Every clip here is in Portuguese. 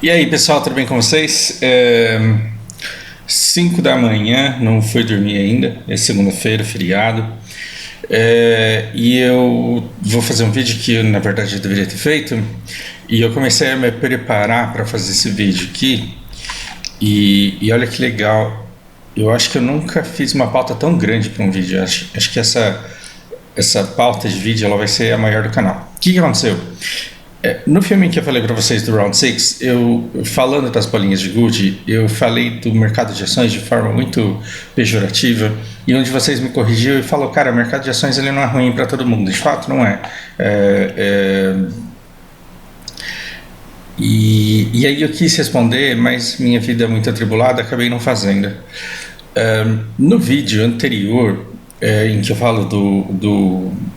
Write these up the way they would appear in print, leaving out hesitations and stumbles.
E aí, pessoal, tudo bem com vocês? 5 da manhã, não fui dormir ainda, é segunda-feira, feriado. E eu vou fazer um vídeo que na verdade eu deveria ter feito. E eu comecei a me preparar para fazer esse vídeo aqui. E olha que legal, eu acho que eu nunca fiz uma pauta tão grande para um vídeo. Acho que essa pauta de vídeo ela vai ser a maior do canal. O que aconteceu? No filme que eu falei para vocês do Round 6, eu falando das bolinhas de gude, eu falei do mercado de ações de forma muito pejorativa, e onde vocês me corrigiram e falou, cara, o mercado de ações ele não é ruim para todo mundo. De fato, não é. E aí eu quis responder, mas minha vida é muito atribulada, acabei não fazendo. No vídeo anterior, em que eu falo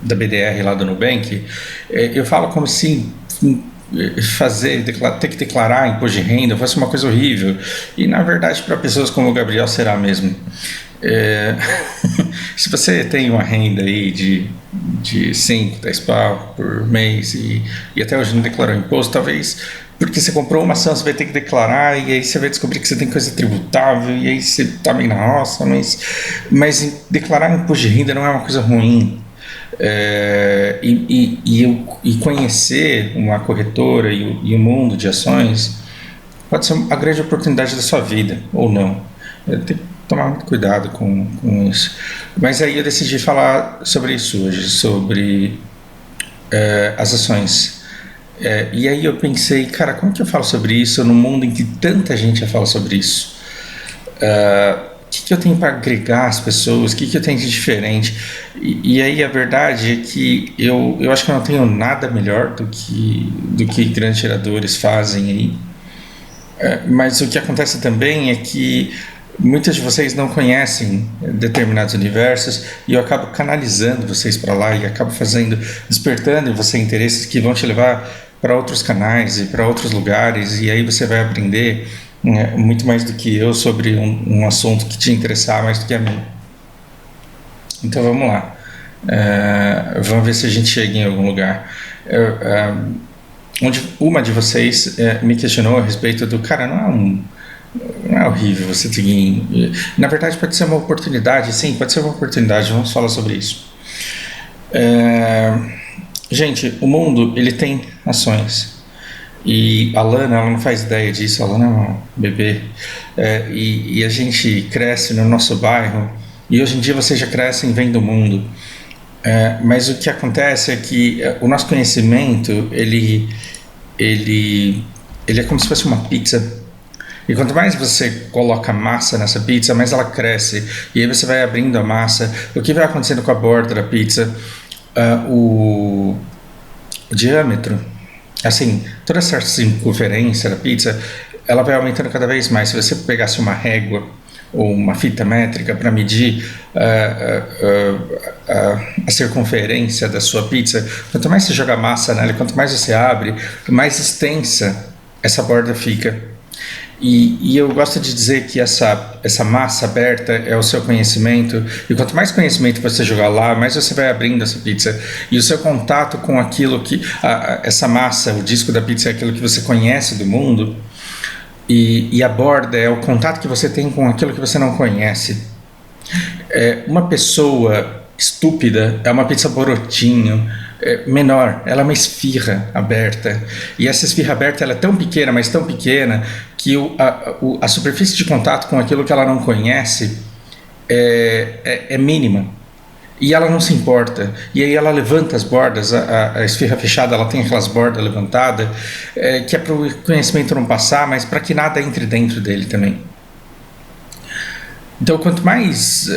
da BDR lá do Nubank, eu falo como se ter que declarar imposto de renda fosse uma coisa horrível, e na verdade para pessoas como o Gabriel será mesmo. Se você tem uma renda aí de 5, 10 pau por mês e até hoje não declarou imposto, talvez porque você comprou uma ação você vai ter que declarar, e aí você vai descobrir que você tem coisa tributável, e aí você tá meio na roça, mas declarar imposto de renda não é uma coisa ruim. E conhecer uma corretora e o mundo de ações pode ser a grande oportunidade da sua vida, ou não. Tem que tomar muito cuidado com isso. Mas aí eu decidi falar sobre isso hoje, sobre as ações. E aí eu pensei, cara, como que eu falo sobre isso num mundo em que tanta gente já fala sobre isso? O que eu tenho para agregar às pessoas? O que eu tenho de diferente? E aí a verdade é que eu acho que eu não tenho nada melhor do que grandes geradores fazem aí. Mas o que acontece também é que muitas de vocês não conhecem determinados universos, e eu acabo canalizando vocês para lá e acabo despertando em você interesses que vão te levar para outros canais e para outros lugares, e aí você vai aprender muito mais do que eu sobre um assunto que te interessar mais do que a mim. Então vamos lá, vamos ver se a gente chega em algum lugar. Onde uma de vocês me questionou a respeito do cara, não é horrível você ter. Na verdade pode ser uma oportunidade, sim, pode ser uma oportunidade, vamos falar sobre isso. Gente, o mundo ele tem ações. E a Lana, ela não faz ideia disso, a Lana é um bebê. E a gente cresce no nosso bairro, e hoje em dia vocês já crescem vendo o mundo. Mas o que acontece é que o nosso conhecimento, ele é como se fosse uma pizza. E quanto mais você coloca massa nessa pizza, mais ela cresce. E aí você vai abrindo a massa. O que vai acontecendo com a borda da pizza? O diâmetro, assim, toda essa circunferência da pizza, ela vai aumentando cada vez mais. Se você pegasse uma régua ou uma fita métrica para medir a circunferência da sua pizza, quanto mais você joga massa nela, quanto mais você abre, mais extensa essa borda fica. E eu gosto de dizer que essa massa aberta é o seu conhecimento, e quanto mais conhecimento você jogar lá, mais você vai abrindo essa pizza, e o seu contato com aquilo que essa massa, o disco da pizza é aquilo que você conhece do mundo, e a borda é o contato que você tem com aquilo que você não conhece. Uma pessoa estúpida é uma pizza borotinho, menor, ela é uma esfirra aberta, e essa esfirra aberta ela é tão pequena, mas tão pequena, que a superfície de contato com aquilo que ela não conhece é mínima, e ela não se importa, e aí ela levanta as bordas, a esfirra fechada ela tem aquelas bordas levantadas, que é para o conhecimento não passar, mas para que nada entre dentro dele também. Então, quanto mais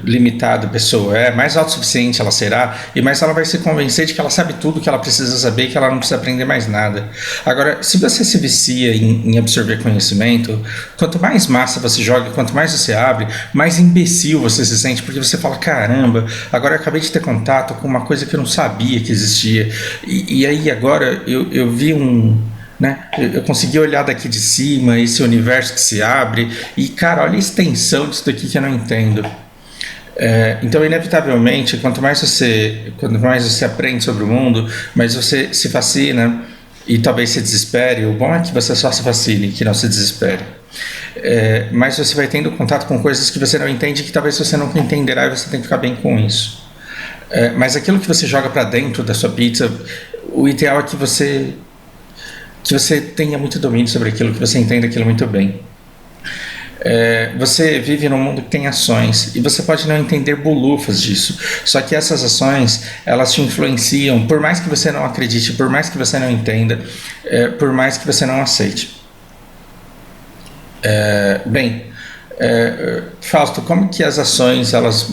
limitada a pessoa mais autossuficiente ela será, e mais ela vai se convencer de que ela sabe tudo que ela precisa saber, e que ela não precisa aprender mais nada. Agora, se você se vicia em absorver conhecimento, quanto mais massa você joga, quanto mais você abre, mais imbecil você se sente, porque você fala, caramba, agora eu acabei de ter contato com uma coisa que eu não sabia que existia. E aí agora eu vi eu consegui olhar daqui de cima, esse universo que se abre, e cara, olha a extensão disso daqui que eu não entendo. Então, inevitavelmente, quanto mais você aprende sobre o mundo, mais você se fascina e talvez se desespere. O bom é que você só se vacile, que não se desespere. Mas você vai tendo contato com coisas que você não entende, que talvez você nunca entenderá, e você tem que ficar bem com isso. Mas aquilo que você joga para dentro da sua pizza, o ideal é que você tenha muito domínio sobre aquilo, que você entenda aquilo muito bem. Você vive num mundo que tem ações, e você pode não entender bolufas disso, só que essas ações, elas te influenciam, por mais que você não acredite, por mais que você não entenda, por mais que você não aceite. Fausto, como que as ações elas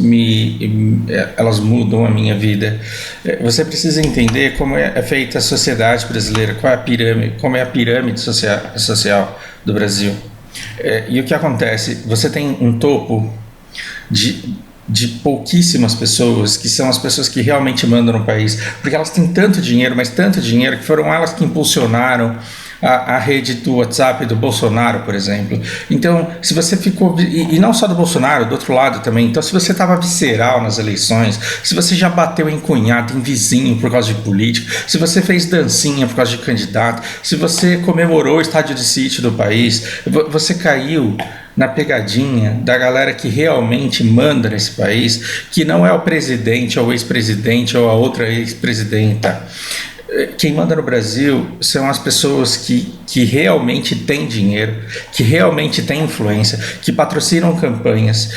mudam a minha vida? Você precisa entender como é feita a sociedade brasileira, qual é a pirâmide, como é a pirâmide social do Brasil. E o que acontece? Você tem um topo de pouquíssimas pessoas, que são as pessoas que realmente mandam no país, porque elas têm tanto dinheiro, mas tanto dinheiro, que foram elas que impulsionaram a rede do WhatsApp do Bolsonaro, por exemplo. Então, se você ficou... E não só do Bolsonaro, do outro lado também. Então, se você estava visceral nas eleições, se você já bateu em cunhado, em vizinho por causa de político, se você fez dancinha por causa de candidato, se você comemorou o estádio de sítio do país, você caiu na pegadinha da galera que realmente manda nesse país, que não é o presidente ou o ex-presidente ou a outra ex-presidenta. Quem manda no Brasil são as pessoas que realmente têm dinheiro, que realmente têm influência, que patrocinam campanhas,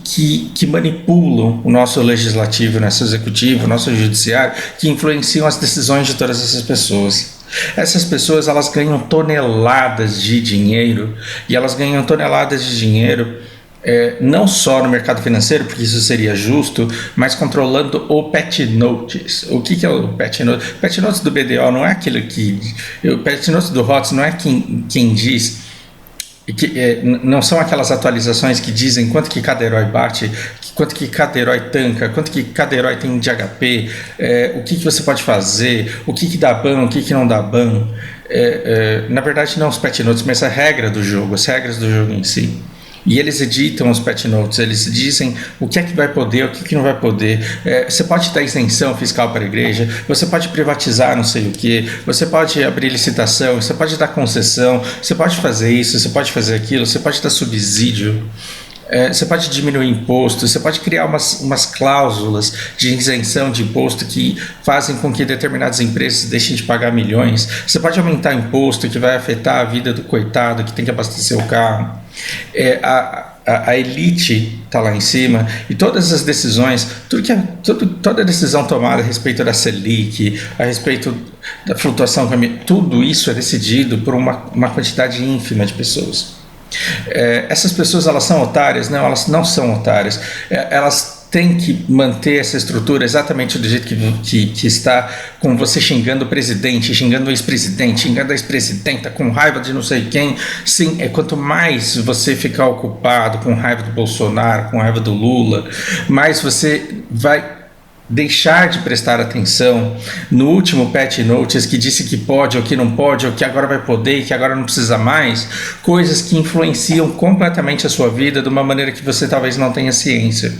que manipulam o nosso legislativo, o nosso executivo, o nosso judiciário, que influenciam as decisões de todas essas pessoas. Essas pessoas, elas ganham toneladas de dinheiro, e elas ganham toneladas de dinheiro não só no mercado financeiro, porque isso seria justo, mas controlando o Pet Notes. O que é o Pet Notes? O Pet Notes do BDO não é aquilo que... O Pet Notes do HOTS não é quem diz... não são aquelas atualizações que dizem quanto que cada herói bate, quanto que cada herói tanca, quanto que cada herói tem de HP, o que você pode fazer, o que dá ban, o que não dá ban. Na verdade, não os Pet Notes, mas a regra do jogo, as regras do jogo em si. E eles editam os Pet Notes, eles dizem o que é que vai poder, o que não vai poder. Você pode dar isenção fiscal para a igreja, você pode privatizar não sei o que, você pode abrir licitação, você pode dar concessão, você pode fazer isso, você pode fazer aquilo, você pode dar subsídio. Você pode diminuir imposto, você pode criar umas cláusulas de isenção de imposto que fazem com que determinadas empresas deixem de pagar milhões. Você pode aumentar imposto que vai afetar a vida do coitado que tem que abastecer o carro. A elite está lá em cima, e todas as decisões, toda decisão tomada a respeito da Selic, a respeito da flutuação, tudo isso é decidido por uma quantidade ínfima de pessoas. Essas pessoas, elas são otárias? Não, elas não são otárias. Elas têm que manter essa estrutura exatamente do jeito que está, com você xingando o presidente, xingando o ex-presidente, xingando a ex-presidenta, com raiva de não sei quem. Sim, quanto mais você ficar ocupado com raiva do Bolsonaro, com raiva do Lula, mais você vai deixar de prestar atenção no último Pet Notes que disse que pode ou que não pode, ou que agora vai poder e que agora não precisa mais, coisas que influenciam completamente a sua vida de uma maneira que você talvez não tenha ciência.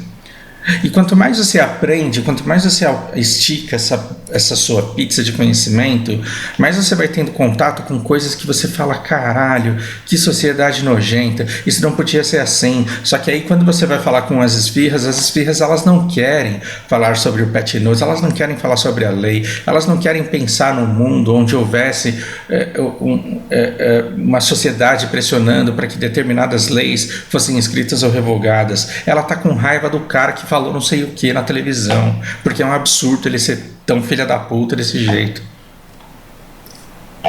E quanto mais você aprende, quanto mais você estica essa sua pizza de conhecimento, mais você vai tendo contato com coisas que você fala, caralho, que sociedade nojenta, isso não podia ser assim. Só que aí quando você vai falar com as esfirras elas não querem falar sobre o Pet Notes, elas não querem falar sobre a lei, elas não querem pensar num mundo onde houvesse uma sociedade pressionando para que determinadas leis fossem escritas ou revogadas. Ela está com raiva do cara que falou não sei o que na televisão, porque é um absurdo ele ser tão filha da puta desse jeito.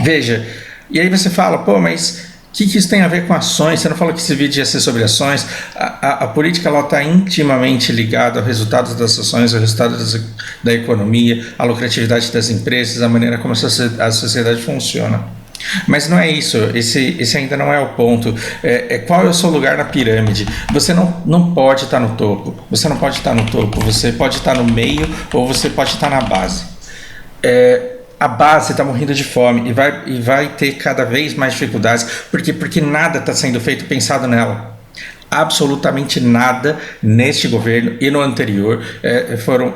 Veja, e aí você fala, pô, mas o que isso tem a ver com ações? Você não falou que esse vídeo ia ser sobre ações? A política está intimamente ligada aos resultados das ações, aos resultados da economia, à lucratividade das empresas, à maneira como a sociedade funciona. Mas não é isso, esse ainda não é o ponto. Qual é o seu lugar na pirâmide? Você não pode estar no topo, você não pode estar no topo, você pode estar no meio ou você pode estar na base. A base está morrendo de fome e vai ter cada vez mais dificuldades, porque nada está sendo feito pensado nela. absolutamente nada neste governo e no anterior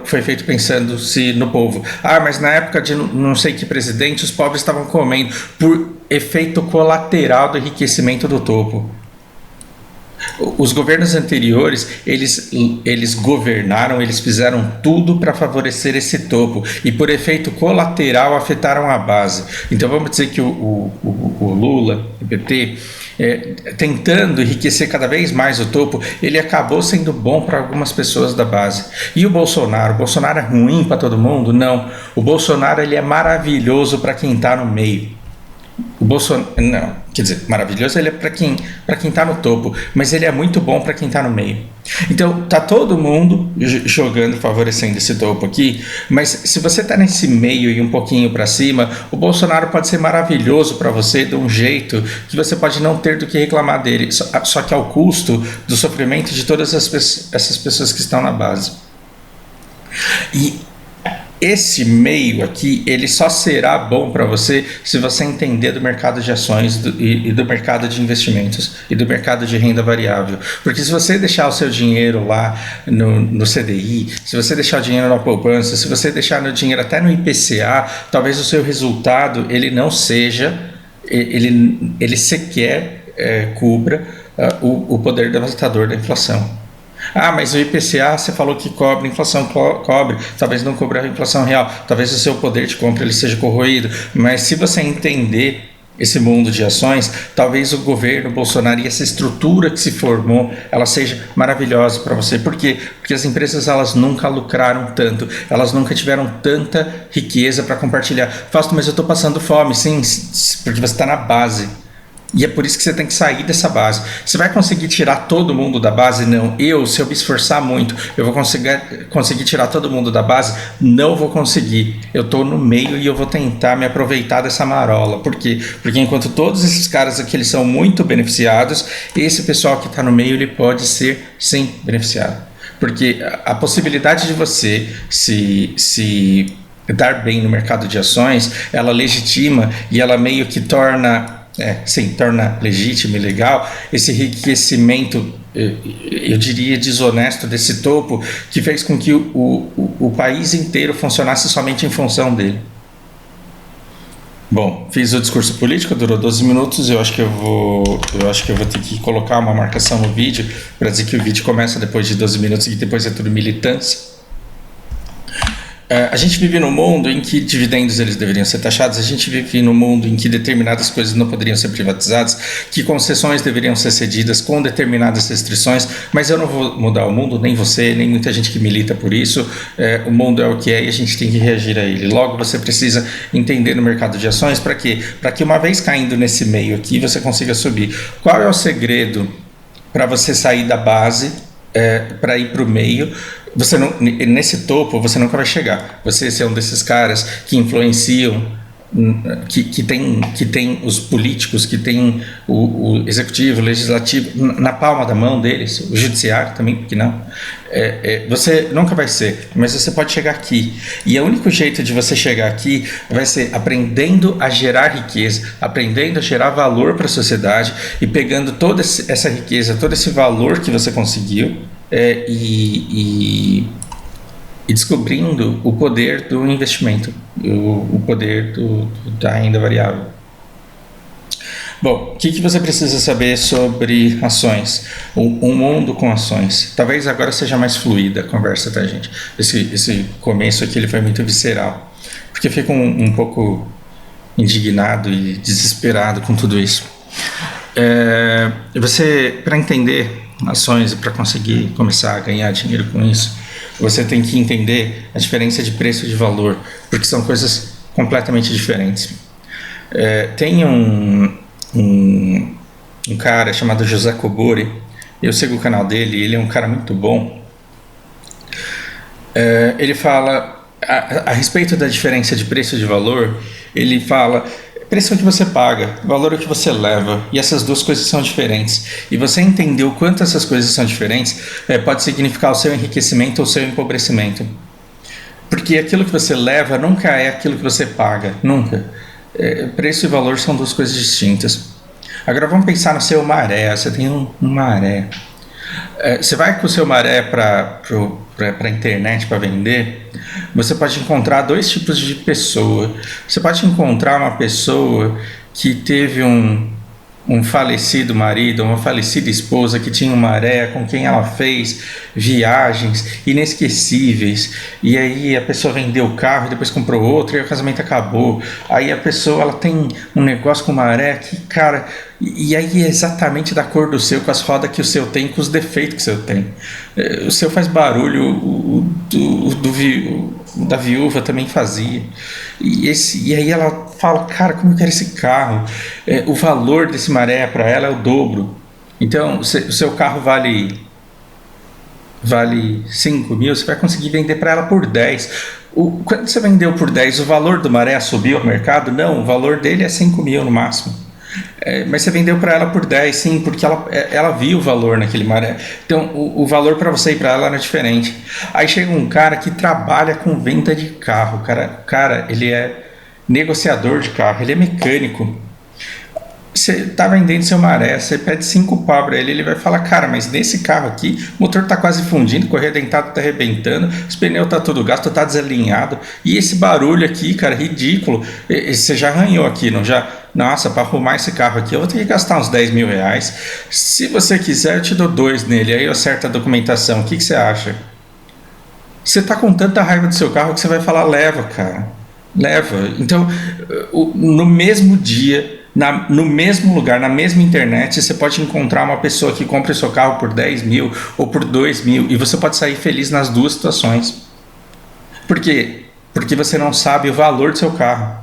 foi feito pensando-se no povo. Mas na época de não sei que presidente, os pobres estavam comendo por efeito colateral do enriquecimento do topo. Os governos anteriores, eles governaram, eles fizeram tudo para favorecer esse topo e por efeito colateral afetaram a base. Então vamos dizer que o Lula, o PT, tentando enriquecer cada vez mais o topo, ele acabou sendo bom para algumas pessoas da base. E o Bolsonaro é ruim para todo mundo? Não. O Bolsonaro ele é maravilhoso para quem está no meio. O Bolsonaro, não, quer dizer, maravilhoso ele é para quem está no topo, mas ele é muito bom para quem está no meio. Então tá todo mundo jogando, favorecendo esse topo aqui, mas se você está nesse meio e um pouquinho para cima, o Bolsonaro pode ser maravilhoso para você de um jeito que você pode não ter do que reclamar dele, só que ao custo do sofrimento de todas essas pessoas que estão na base. E esse meio aqui, ele só será bom para você se você entender do mercado de ações e do mercado de investimentos e do mercado de renda variável. Porque se você deixar o seu dinheiro lá no CDI, se você deixar o dinheiro na poupança, se você deixar o dinheiro até no IPCA, talvez o seu resultado ele não seja, ele sequer cubra o poder devastador da inflação. Mas o IPCA você falou que cobre, a inflação cobre, talvez não cubra a inflação real, talvez o seu poder de compra ele seja corroído, mas se você entender esse mundo de ações, talvez o governo Bolsonaro e essa estrutura que se formou, ela seja maravilhosa para você. Por quê? Porque as empresas elas nunca lucraram tanto, elas nunca tiveram tanta riqueza para compartilhar. Fausto, mas eu estou passando fome, sim, porque você está na base. E é por isso que você tem que sair dessa base. Você vai conseguir tirar todo mundo da base? Não. Se eu me esforçar muito, eu vou conseguir tirar todo mundo da base? Não vou conseguir. Eu estou no meio e eu vou tentar me aproveitar dessa marola. Por quê? Porque enquanto todos esses caras aqui eles são muito beneficiados, esse pessoal que está no meio ele pode ser, sim, beneficiado. Porque a possibilidade de você se dar bem no mercado de ações, ela legitima e ela meio que torna legítimo e legal esse enriquecimento, eu diria, desonesto desse topo que fez com que o país inteiro funcionasse somente em função dele. Bom, fiz o discurso político, durou 12 minutos, eu acho que eu vou ter que colocar uma marcação no vídeo para dizer que o vídeo começa depois de 12 minutos e depois é tudo militância. A gente vive num mundo em que dividendos eles deveriam ser taxados, a gente vive num mundo em que determinadas coisas não poderiam ser privatizadas, que concessões deveriam ser cedidas com determinadas restrições, mas eu não vou mudar o mundo, nem você, nem muita gente que milita por isso. O mundo é o que é e a gente tem que reagir a ele. Logo, você precisa entender no mercado de ações para quê? Para que uma vez caindo nesse meio aqui, você consiga subir. Qual é o segredo para você sair da base para ir para o meio? Você não, nesse topo você nunca vai chegar. Você é um desses caras que influenciam, que tem os políticos, que tem o executivo, o legislativo na palma da mão deles, o judiciário também, porque não. Você nunca vai ser, mas você pode chegar aqui. E o único jeito de você chegar aqui vai ser aprendendo a gerar riqueza, aprendendo a gerar valor para a sociedade e pegando toda essa riqueza, todo esse valor que você conseguiu. E descobrindo o poder do investimento, o poder da renda variável. Bom, o que você precisa saber sobre ações? Um mundo com ações. Talvez agora seja mais fluida a conversa, tá, gente? Esse começo aqui ele foi muito visceral, porque eu fico um pouco indignado e desesperado com tudo isso. Você, para entender ações e para conseguir começar a ganhar dinheiro com isso, você tem que entender a diferença de preço e de valor, porque são coisas completamente diferentes. Tem um cara chamado José Cobori, eu sigo o canal dele, ele é um cara muito bom. Ele fala a respeito da diferença de preço e de valor. Ele fala: preço é o que você paga, valor é o que você leva, e essas duas coisas são diferentes. E você entender o quanto essas coisas são diferentes pode significar o seu enriquecimento ou o seu empobrecimento. Porque aquilo que você leva nunca é aquilo que você paga, nunca. Preço e valor são duas coisas distintas. Agora vamos pensar no seu maré. Você tem um maré. Você vai com o seu maré para a internet para vender, você pode encontrar dois tipos de pessoa. Você pode encontrar uma pessoa que teve um falecido marido, uma falecida esposa que tinha uma maré com quem ela fez viagens inesquecíveis, e aí a pessoa vendeu o carro e depois comprou outro e o casamento acabou. Aí a pessoa ela tem um negócio com maré que, cara, e aí é exatamente da cor do seu, com as rodas que o seu tem, com os defeitos que o seu tem. O seu faz barulho, o da viúva também fazia. E aí ela fala, cara, como eu quero esse carro? O valor desse maré para ela é o dobro. Então, o seu carro vale 5 mil, você vai conseguir vender para ela por 10. Quando você vendeu por 10, o valor do maré subiu ao mercado? Não, o valor dele é 5 mil no máximo. Mas você vendeu para ela por 10, sim, porque ela viu o valor naquele maré. Então, o valor para você e para ela era diferente. Aí chega um cara que trabalha com venda de carro. Cara, ele é negociador de carro, ele é mecânico. Você está vendendo seu maré, você pede 5 pau para ele vai falar, cara, mas nesse carro aqui, o motor está quase fundindo, o correia dentada está arrebentando, os pneus tá tudo gasto, está desalinhado, e esse barulho aqui, cara, ridículo. Você já arranhou aqui, não já? Nossa, para arrumar esse carro aqui eu vou ter que gastar uns 10 mil reais. Se você quiser, eu te dou 2 nele, aí eu acerto a documentação. O que você acha? Você está com tanta raiva do seu carro que você vai falar, leva, cara, leva. Então, no mesmo dia, no mesmo lugar, na mesma internet, você pode encontrar uma pessoa que compra o seu carro por 10 mil ou por 2 mil, e você pode sair feliz nas duas situações. Por quê? Porque você não sabe o valor do seu carro.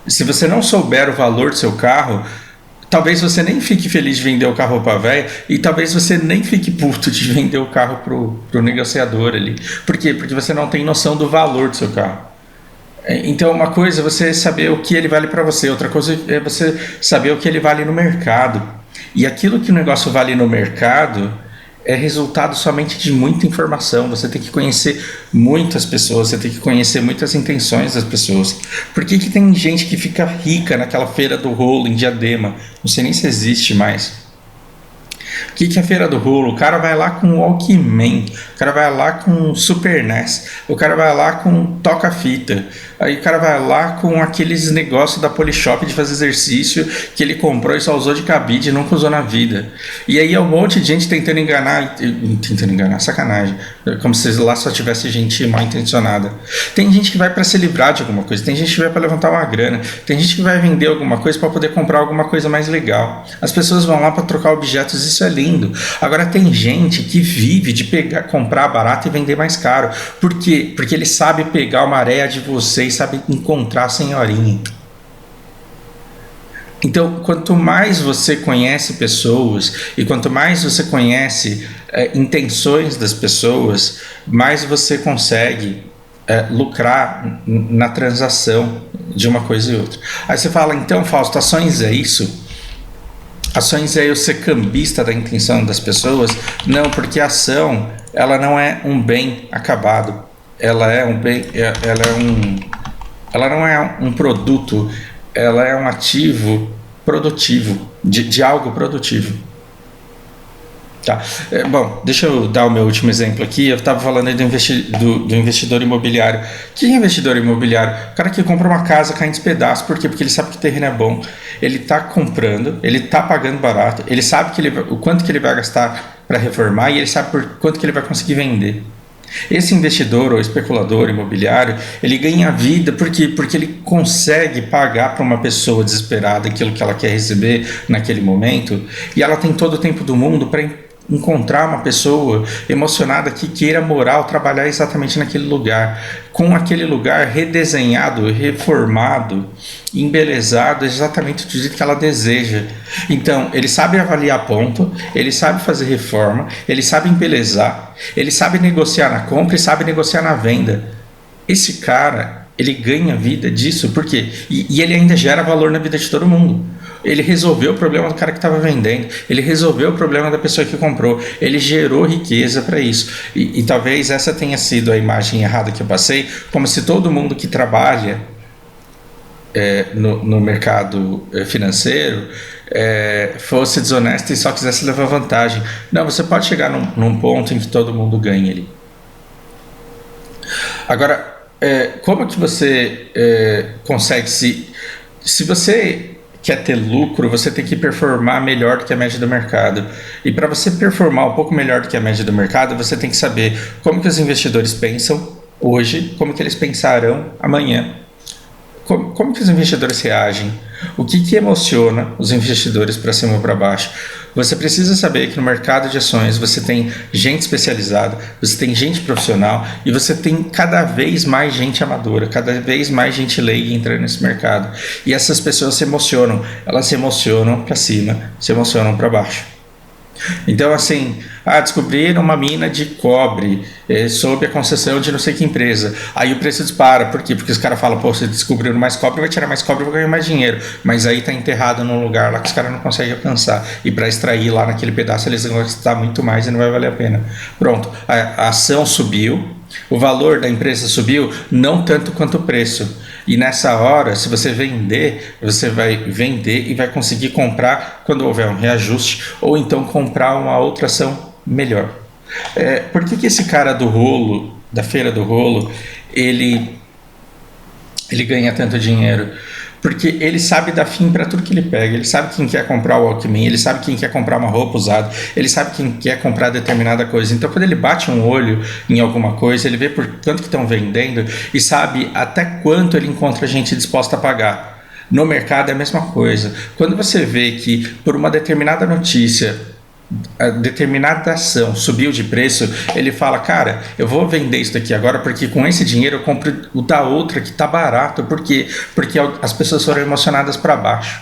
Se você não souber o valor do seu carro, talvez você nem fique feliz de vender o carro para velho, e talvez você nem fique puto de vender o carro pro negociador ali. Por quê? Porque você não tem noção do valor do seu carro. Então, uma coisa é você saber o que ele vale para você, outra coisa é você saber o que ele vale no mercado. E aquilo que o negócio vale no mercado é resultado somente de muita informação. Você tem que conhecer muitas pessoas, você tem que conhecer muitas intenções das pessoas. Por que tem gente que fica rica naquela feira do rolo em Diadema? Não sei nem se existe mais. O que é a feira do rolo? O cara vai lá com o Walkman, o cara vai lá com o Super NES, o cara vai lá com toca-fita, aí o cara vai lá com aqueles negócios da Polishop de fazer exercício que ele comprou e só usou de cabide e nunca usou na vida. E aí é um monte de gente tentando enganar, sacanagem, como se lá só tivesse gente mal intencionada. Tem gente que vai para se livrar de alguma coisa, tem gente que vai para levantar uma grana, tem gente que vai vender alguma coisa para poder comprar alguma coisa mais legal. As pessoas vão lá para trocar objetos, isso é lindo. Agora tem gente que vive de comprar barato e vender mais caro. Por quê? Porque ele sabe pegar uma areia de você e sabe encontrar a senhorinha. Então, quanto mais você conhece pessoas e quanto mais você conhece intenções das pessoas, mais você consegue lucrar na transação de uma coisa e outra. Aí você fala, então, Fausto, ações é isso? Ações é eu ser cambista da intenção das pessoas? Não, porque a ação, ela não é um bem acabado. Ela não é um produto, ela é um ativo produtivo, de algo produtivo. Tá. Bom, deixa eu dar o meu último exemplo aqui. Eu estava falando aí do investidor imobiliário. Que investidor imobiliário? O cara que compra uma casa caindo em pedaços. Por quê? Porque ele sabe que o terreno é bom. Ele está comprando, ele está pagando barato, ele sabe o quanto que ele vai gastar para reformar e ele sabe por quanto que ele vai conseguir vender. Esse investidor ou especulador imobiliário, ele ganha vida porque ele consegue pagar para uma pessoa desesperada aquilo que ela quer receber naquele momento, e ela tem todo o tempo do mundo para encontrar uma pessoa emocionada que queira morar ou trabalhar exatamente naquele lugar, com aquele lugar redesenhado, reformado, embelezado exatamente do jeito que ela deseja. Então, ele sabe avaliar ponto, ele sabe fazer reforma, ele sabe embelezar, ele sabe negociar na compra e sabe negociar na venda. Esse cara, ele ganha vida disso, por quê? E ele ainda gera valor na vida de todo mundo. Ele resolveu o problema do cara que estava vendendo, ele resolveu o problema da pessoa que comprou, ele gerou riqueza para isso. E talvez essa tenha sido a imagem errada que eu passei, como se todo mundo que trabalha no mercado financeiro fosse desonesto e só quisesse levar vantagem. Não, você pode chegar num ponto em que todo mundo ganha ali. Agora, como que você consegue se você quer ter lucro, você tem que performar melhor do que a média do mercado. E para você performar um pouco melhor do que a média do mercado, você tem que saber como que os investidores pensam hoje, como que eles pensarão amanhã. Como que os investidores reagem? O que emociona os investidores para cima ou para baixo? Você precisa saber que no mercado de ações você tem gente especializada, você tem gente profissional e você tem cada vez mais gente amadora, cada vez mais gente leiga entrando nesse mercado. E essas pessoas se emocionam, elas se emocionam para cima, se emocionam para baixo. Então, assim, descobriram uma mina de cobre sob a concessão de não sei que empresa. Aí o preço dispara. Por quê? Porque os caras falam, pô, você descobriu mais cobre, vai tirar mais cobre, vai ganhar mais dinheiro. Mas aí tá enterrado num lugar lá que os caras não conseguem alcançar. E para extrair lá naquele pedaço, eles vão gastar muito mais e não vai valer a pena. Pronto, a ação subiu, o valor da empresa subiu, não tanto quanto o preço. E nessa hora, se você vender, você vai vender e vai conseguir comprar quando houver um reajuste, ou então comprar uma outra ação melhor. Por que esse cara do rolo, da feira do rolo, ele ganha tanto dinheiro? Porque ele sabe dar fim para tudo que ele pega. Ele sabe quem quer comprar o Walkman, ele sabe quem quer comprar uma roupa usada, ele sabe quem quer comprar determinada coisa. Então, quando ele bate um olho em alguma coisa, ele vê por quanto que estão vendendo e sabe até quanto ele encontra gente disposta a pagar. No mercado é a mesma coisa. Quando você vê que por uma determinada notícia, a determinada ação subiu de preço, ele fala, cara, eu vou vender isso daqui agora porque com esse dinheiro eu compro o da outra que tá barato. Por quê? Porque as pessoas foram emocionadas para baixo.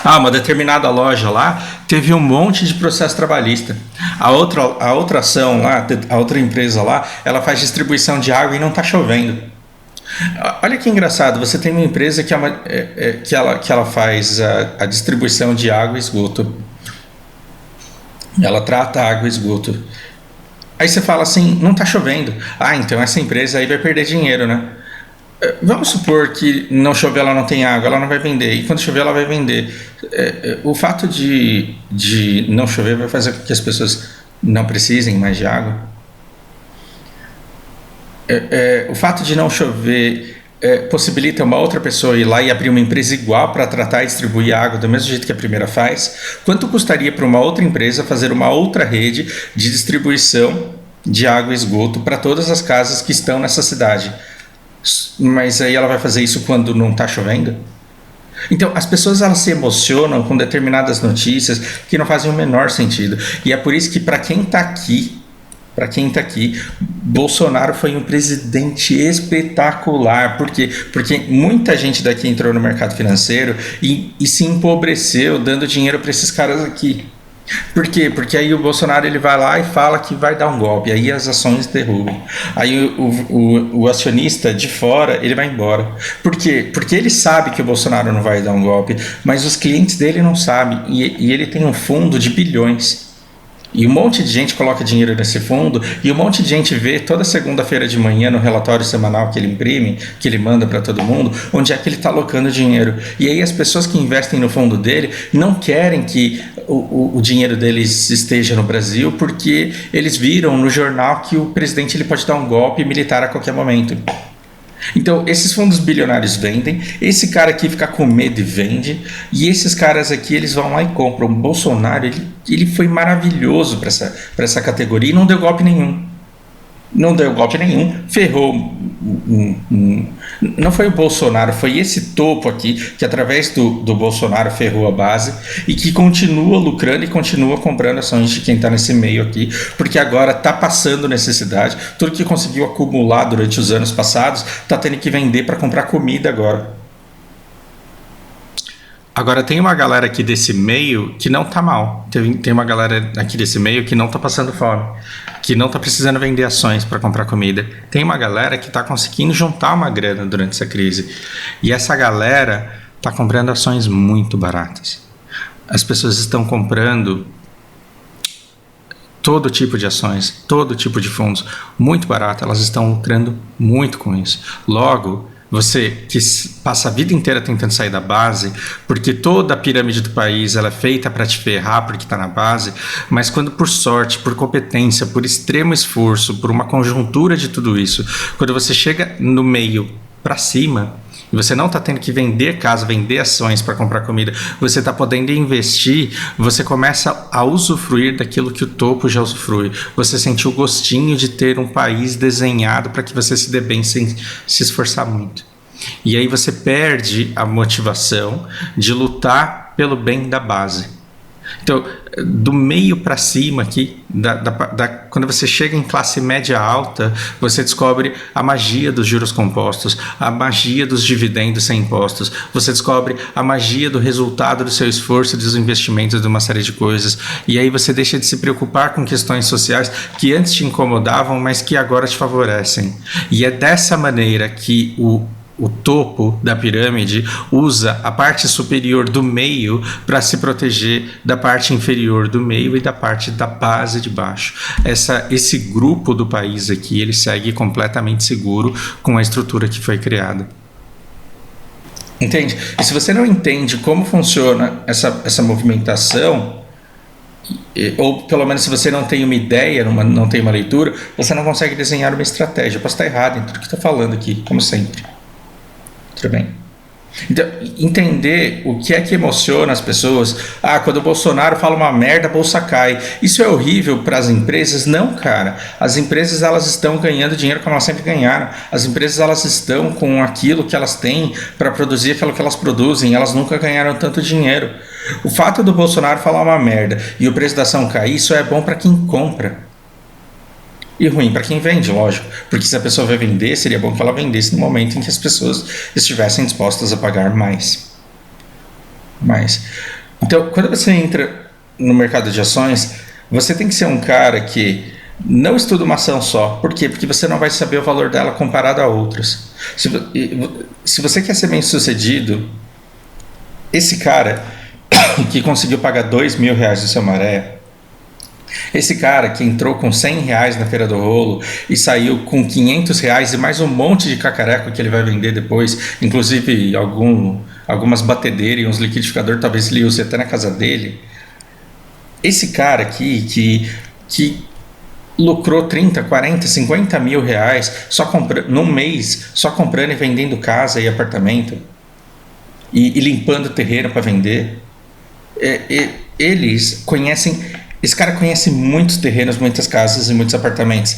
Uma determinada loja lá teve um monte de processo trabalhista. A outra ação lá, a outra empresa lá, ela faz distribuição de água e não tá chovendo. Olha que engraçado, você tem uma empresa que ela faz a distribuição de água e esgoto. Ela trata água e esgoto. Aí você fala assim, não está chovendo. Então essa empresa aí vai perder dinheiro, né? Vamos supor que não chover, ela não tem água, ela não vai vender. E quando chover, ela vai vender. O fato de não chover vai fazer com que as pessoas não precisem mais de água. O fato de não chover possibilita uma outra pessoa ir lá e abrir uma empresa igual para tratar e distribuir água do mesmo jeito que a primeira faz. Quanto custaria para uma outra empresa fazer uma outra rede de distribuição de água e esgoto para todas as casas que estão nessa cidade? Mas aí ela vai fazer isso quando não está chovendo? Então, as pessoas elas se emocionam com determinadas notícias que não fazem o menor sentido. E é por isso que para quem está aqui, Bolsonaro foi um presidente espetacular. Por quê? Porque muita gente daqui entrou no mercado financeiro e se empobreceu dando dinheiro para esses caras aqui. Por quê? Porque aí o Bolsonaro ele vai lá e fala que vai dar um golpe, aí as ações derrubam. Aí o acionista de fora ele vai embora. Por quê? Porque ele sabe que o Bolsonaro não vai dar um golpe, mas os clientes dele não sabem e ele tem um fundo de bilhões. E um monte de gente coloca dinheiro nesse fundo e um monte de gente vê toda segunda-feira de manhã no relatório semanal que ele imprime, que ele manda para todo mundo, onde é que ele está alocando dinheiro. E aí as pessoas que investem no fundo dele não querem que o dinheiro deles esteja no Brasil porque eles viram no jornal que o presidente ele pode dar um golpe militar a qualquer momento. Então, esses fundos bilionários vendem, esse cara aqui fica com medo e vende, e esses caras aqui, eles vão lá e compram. O Bolsonaro, ele foi maravilhoso para essa categoria e não deu golpe nenhum. Ferrou. Não foi o Bolsonaro, foi esse topo aqui que através do Bolsonaro ferrou a base e que continua lucrando e continua comprando ações de quem está nesse meio aqui, porque agora está passando necessidade. Tudo que conseguiu acumular durante os anos passados está tendo que vender para comprar comida agora. Agora tem uma galera aqui desse meio que não tá mal. Tem uma galera aqui desse meio que não tá passando fome, que não tá precisando vender ações para comprar comida. Tem uma galera que tá conseguindo juntar uma grana durante essa crise. E essa galera tá comprando ações muito baratas. As pessoas estão comprando todo tipo de ações, todo tipo de fundos, muito barato, elas estão lucrando muito com isso. Logo, você que passa a vida inteira tentando sair da base, porque toda a pirâmide do país ela é feita para te ferrar porque está na base, mas quando por sorte, por competência, por extremo esforço, por uma conjuntura de tudo isso, quando você chega no meio para cima, e você não está tendo que vender casa, vender ações para comprar comida, você está podendo investir, você começa a usufruir daquilo que o topo já usufrui. Você sente o gostinho de ter um país desenhado para que você se dê bem sem se esforçar muito. E aí você perde a motivação de lutar pelo bem da base. Então, do meio para cima aqui, quando você chega em classe média alta, você descobre a magia dos juros compostos, a magia dos dividendos sem impostos, você descobre a magia do resultado do seu esforço, dos investimentos, de uma série de coisas, e aí você deixa de se preocupar com questões sociais que antes te incomodavam, mas que agora te favorecem. E é dessa maneira que o topo da pirâmide usa a parte superior do meio para se proteger da parte inferior do meio e da parte da base de baixo. Esse grupo do país aqui, ele segue completamente seguro com a estrutura que foi criada. Entende? E se você não entende como funciona essa movimentação, ou pelo menos se você não tem uma ideia, não tem uma leitura, você não consegue desenhar uma estratégia. Eu posso estar errado em tudo que estou falando aqui, como sempre. Tudo bem? Então, entender o que é que emociona as pessoas. Quando o Bolsonaro fala uma merda, a bolsa cai. Isso é horrível para as empresas? Não, cara. As empresas elas estão ganhando dinheiro como elas sempre ganharam. As empresas elas estão com aquilo que elas têm para produzir aquilo que elas produzem. Elas nunca ganharam tanto dinheiro. O fato do Bolsonaro falar uma merda e o preço da ação cair, isso é bom para quem compra. E ruim para quem vende, lógico. Porque se a pessoa vai vender, seria bom que ela vendesse no momento em que as pessoas estivessem dispostas a pagar mais. Então, quando você entra no mercado de ações, você tem que ser um cara que não estuda uma ação só. Por quê? Porque você não vai saber o valor dela comparado a outras. Se você quer ser bem sucedido, esse cara que conseguiu pagar R$2.000 do seu maré, esse cara que entrou com R$100 na Feira do Rolo e saiu com R$500 e mais um monte de cacareco que ele vai vender depois, inclusive algumas batedeiras e uns liquidificadores, talvez ele use até na casa dele. Esse cara aqui que lucrou 30, 40, 50 mil reais num mês, só comprando e vendendo casa e apartamento e limpando o terreno para vender. Eles conhecem... Esse cara conhece muitos terrenos, muitas casas e muitos apartamentos.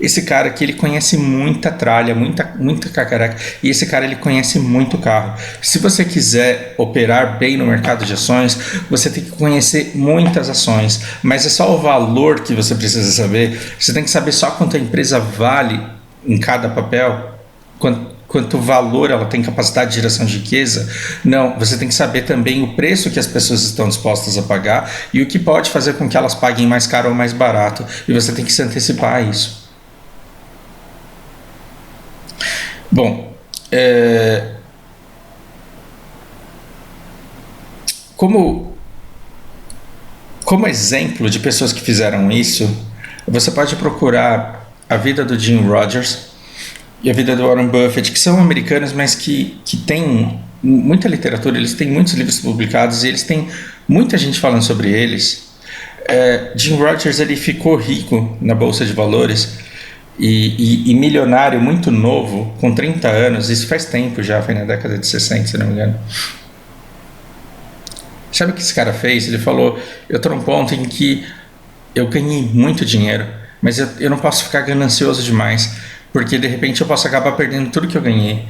Esse cara aqui, ele conhece muita tralha, muita cacareca. E esse cara, ele conhece muito carro. Se você quiser operar bem no mercado de ações, você tem que conhecer muitas ações. Mas é só o valor que você precisa saber. Você tem que saber só quanto a empresa vale em cada papel, quanto valor ela tem, capacidade de geração de riqueza. Não, você tem que saber também o preço que as pessoas estão dispostas a pagar e o que pode fazer com que elas paguem mais caro ou mais barato. E você tem que se antecipar a isso. Bom, como exemplo de pessoas que fizeram isso, você pode procurar a vida do Jim Rogers e a vida do Warren Buffett, que são americanos, mas que têm muita literatura, eles têm muitos livros publicados e eles têm muita gente falando sobre eles. Jim Rogers, ele ficou rico na Bolsa de Valores e milionário muito novo, com 30 anos, isso faz tempo já, foi na década de 60, se não me engano. Sabe o que esse cara fez? Ele falou, eu estou num ponto em que eu ganhei muito dinheiro, mas eu não posso ficar ganancioso demais, porque de repente eu posso acabar perdendo tudo que eu ganhei.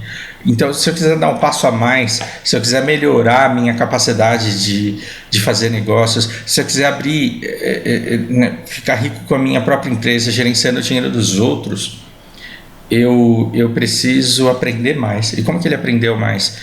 Então, se eu quiser dar um passo a mais, se eu quiser melhorar a minha capacidade de fazer negócios, se eu quiser abrir, ficar rico com a minha própria empresa, gerenciando o dinheiro dos outros, eu preciso aprender mais. E como que ele aprendeu mais?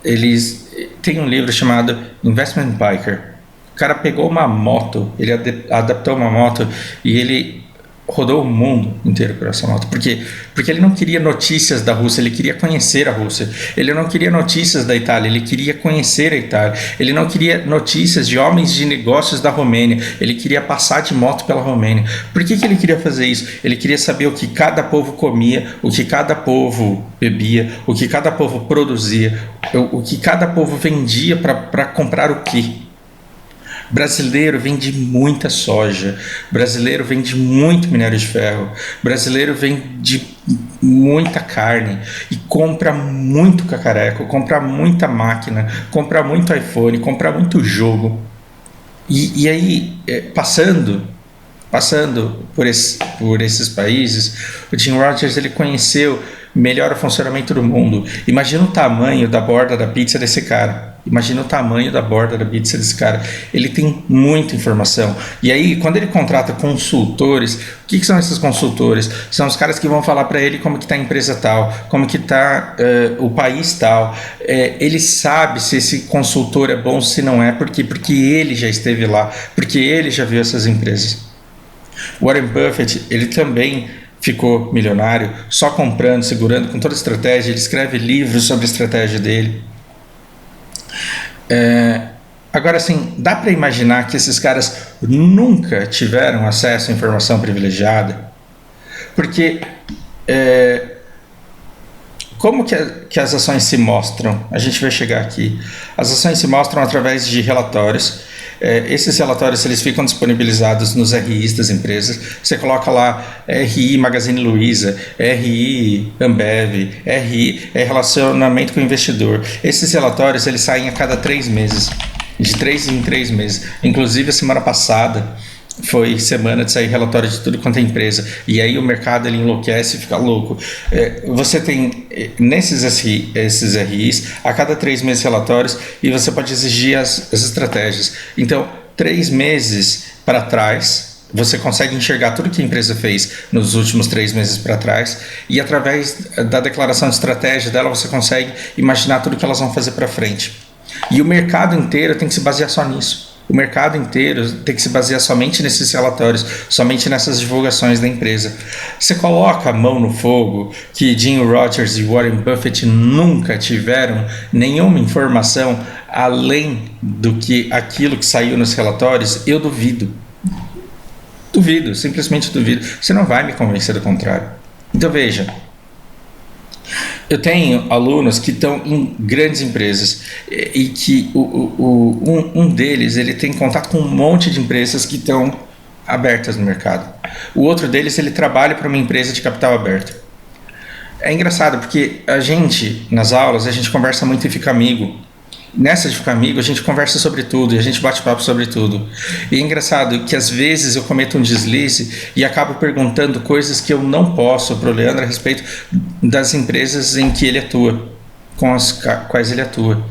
Eles têm um livro chamado Investment Biker. O cara pegou uma moto, ele adaptou uma moto e ele rodou o mundo inteiro por essa nota. Por quê? Porque ele não queria notícias da Rússia, ele queria conhecer a Rússia. Ele não queria notícias da Itália, ele queria conhecer a Itália. Ele não queria notícias de homens de negócios da Romênia, ele queria passar de moto pela Romênia. Por que ele queria fazer isso? Ele queria saber o que cada povo comia, o que cada povo bebia, o que cada povo produzia, o que cada povo vendia para comprar o quê? Brasileiro vende muita soja, brasileiro vende muito minério de ferro, brasileiro vende muita carne e compra muito cacareco, compra muita máquina, compra muito iPhone, compra muito jogo. E aí, passando por esses países, o Jim Rogers ele conheceu melhor o funcionamento do mundo. Imagina o tamanho da borda da pizza desse cara. Imagina o tamanho da borda da pizza desse cara. Ele tem muita informação. E aí, quando ele contrata consultores, o que são esses consultores? São os caras que vão falar para ele como que está a empresa tal, como que está o país tal. Ele sabe se esse consultor é bom, se não é. Por quê? Porque ele já esteve lá, porque ele já viu essas empresas. Warren Buffett, ele também ficou milionário só comprando, segurando, com toda a estratégia. Ele escreve livros sobre a estratégia dele. Agora, assim, dá para imaginar que esses caras nunca tiveram acesso à informação privilegiada? Porque como que as ações se mostram? A gente vai chegar aqui. As ações se mostram através de relatórios. Esses relatórios eles ficam disponibilizados nos RIs das empresas. Você coloca lá RI Magazine Luiza, RI Ambev, RI relacionamento com o investidor. Esses relatórios eles saem a cada 3 meses, de 3 em 3 meses. Inclusive a semana passada foi semana de sair relatório de tudo quanto é empresa, e aí o mercado ele enlouquece e fica louco. Você tem esses RIs a cada 3 meses relatórios, e você pode exigir as estratégias. Então 3 meses para trás você consegue enxergar tudo que a empresa fez nos últimos 3 meses para trás, e através da declaração de estratégia dela você consegue imaginar tudo que elas vão fazer para frente. E o mercado inteiro tem que se basear só nisso. O mercado inteiro tem que se basear somente nesses relatórios, somente nessas divulgações da empresa. Você coloca a mão no fogo que Jim Rogers e Warren Buffett nunca tiveram nenhuma informação além do que aquilo que saiu nos relatórios? Eu duvido. Duvido, simplesmente duvido. Você não vai me convencer do contrário. Então veja, eu tenho alunos que estão em grandes empresas e que um deles ele tem contato com um monte de empresas que estão abertas no mercado. O outro deles ele trabalha para uma empresa de capital aberto. É engraçado porque a gente, nas aulas, a gente conversa muito e fica amigo. Nessa de ficar amigo, a gente conversa sobre tudo e a gente bate papo sobre tudo. E é engraçado que às vezes eu cometo um deslize e acabo perguntando coisas que eu não posso para o Leandro a respeito das empresas em que ele atua, com as quais ele atua.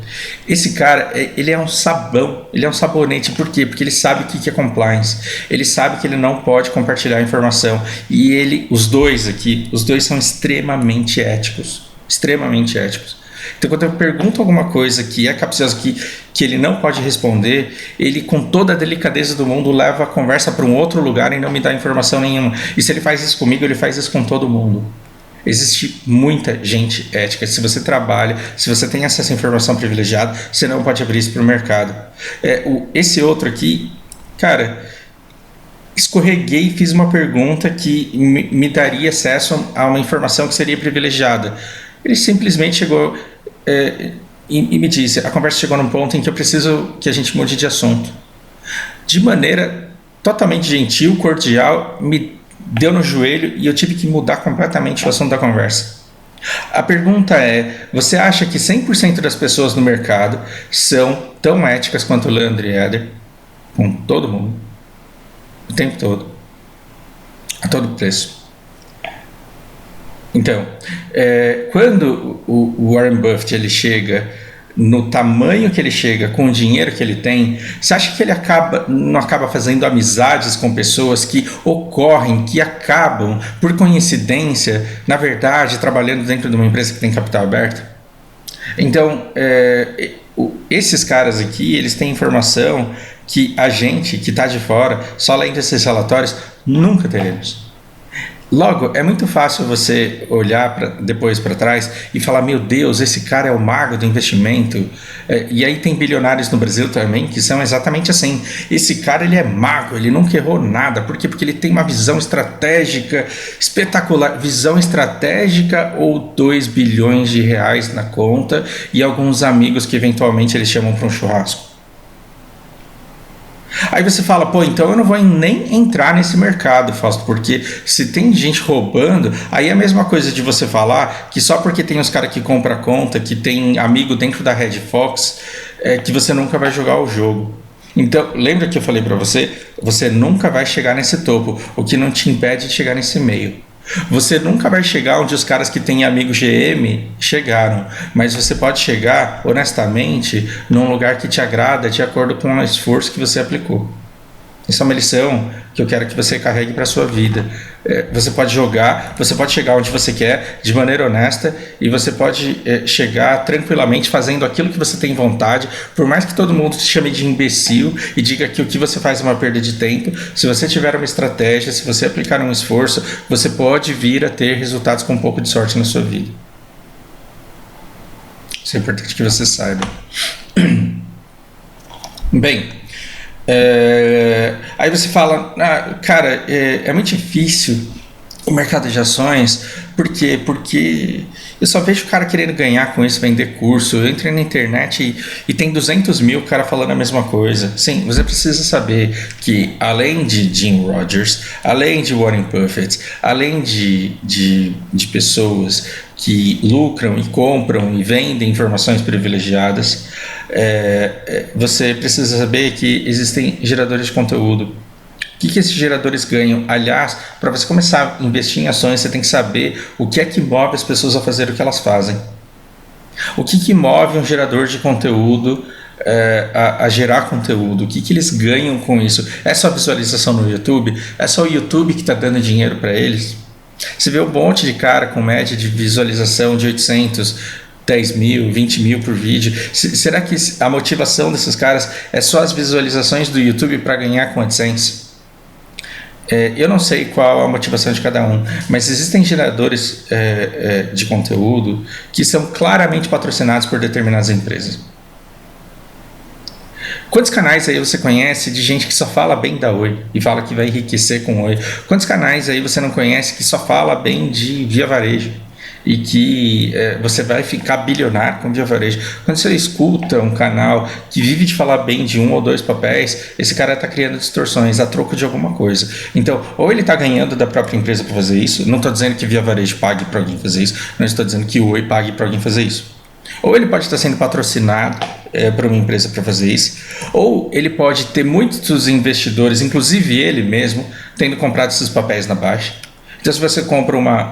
Esse cara, ele é um sabão, ele é um sabonete. Por quê? Porque ele sabe o que é compliance, ele sabe que ele não pode compartilhar informação. E os dois são extremamente éticos, extremamente éticos. Então, quando eu pergunto alguma coisa que é capciosa, que ele não pode responder, ele, com toda a delicadeza do mundo, leva a conversa para um outro lugar e não me dá informação nenhuma. E se ele faz isso comigo, ele faz isso com todo mundo. Existe muita gente ética. Se você trabalha, se você tem acesso à informação privilegiada, você não pode abrir isso para o mercado. Esse outro aqui, cara, escorreguei e fiz uma pergunta que me daria acesso a uma informação que seria privilegiada. Ele simplesmente chegou e me disse: a conversa chegou num ponto em que eu preciso que a gente mude de assunto. De maneira totalmente gentil, cordial, me deu no joelho e eu tive que mudar completamente o assunto da conversa. A pergunta é: você acha que 100% das pessoas no mercado são tão éticas quanto o Leandro e Éder? Com todo mundo, o tempo todo, a todo preço. Então, quando o Warren Buffett ele chega no tamanho que ele chega, com o dinheiro que ele tem, você acha que ele não acaba fazendo amizades com pessoas que ocorrem, que acabam, por coincidência, na verdade, trabalhando dentro de uma empresa que tem capital aberto? Então, esses caras aqui, eles têm informação que a gente, que está de fora, só lendo esses relatórios, nunca teremos. Logo, é muito fácil você olhar depois para trás e falar: meu Deus, esse cara é o mago do investimento. E aí tem bilionários no Brasil também que são exatamente assim. Esse cara, ele é mago, ele nunca errou nada. Por quê? Porque ele tem uma visão estratégica espetacular. Visão estratégica ou 2 bilhões de reais na conta e alguns amigos que eventualmente eles chamam para um churrasco. Aí você fala: pô, então eu não vou nem entrar nesse mercado, Fausto, porque se tem gente roubando, aí é a mesma coisa de você falar que só porque tem os caras que compram conta, que tem amigo dentro da Red Fox, que você nunca vai jogar o jogo. Então, lembra que eu falei pra você? Você nunca vai chegar nesse topo, o que não te impede de chegar nesse meio. Você nunca vai chegar onde os caras que têm amigo GM chegaram, mas você pode chegar, honestamente, num lugar que te agrada de acordo com o esforço que você aplicou. Isso é uma lição que eu quero que você carregue para a sua vida. Você pode jogar, você pode chegar onde você quer de maneira honesta e você pode chegar tranquilamente fazendo aquilo que você tem vontade, por mais que todo mundo te chame de imbecil e diga que o que você faz é uma perda de tempo. Se você tiver uma estratégia, se você aplicar um esforço, você pode vir a ter resultados com um pouco de sorte na sua vida. Isso é importante que você saiba. Bem, aí você fala: cara, é muito difícil o mercado de ações. Por quê? Porque eu só vejo o cara querendo ganhar com isso, vender curso. Eu entrei na internet e tem 200 mil cara falando a mesma coisa. Sim, você precisa saber que além de Jim Rogers, além de Warren Buffett, além de pessoas que lucram e compram e vendem informações privilegiadas, você precisa saber que existem geradores de conteúdo. O que esses geradores ganham? Aliás, para você começar a investir em ações, você tem que saber o que é que move as pessoas a fazer o que elas fazem. O que move um gerador de conteúdo a gerar conteúdo? O que eles ganham com isso? É só visualização no YouTube? É só o YouTube que está dando dinheiro para eles? Você vê um monte de cara com média de visualização de 800, 10 mil, 20 mil por vídeo. Será que a motivação desses caras é só as visualizações do YouTube para ganhar com AdSense? Eu não sei qual a motivação de cada um, mas existem geradores de conteúdo que são claramente patrocinados por determinadas empresas. Quantos canais aí você conhece de gente que só fala bem da Oi e fala que vai enriquecer com Oi? Quantos canais aí você não conhece que só fala bem de Via Varejo e que você vai ficar bilionário com Via Varejo? Quando você escuta um canal que vive de falar bem de 1 ou 2 papéis, esse cara está criando distorções a troco de alguma coisa. Então, ou ele está ganhando da própria empresa para fazer isso, não estou dizendo que Via Varejo pague para alguém fazer isso, não estou dizendo que o Oi pague para alguém fazer isso. Ou ele pode estar sendo patrocinado para uma empresa para fazer isso, ou ele pode ter muitos investidores, inclusive ele mesmo, tendo comprado esses papéis na baixa. Então, se você compra uma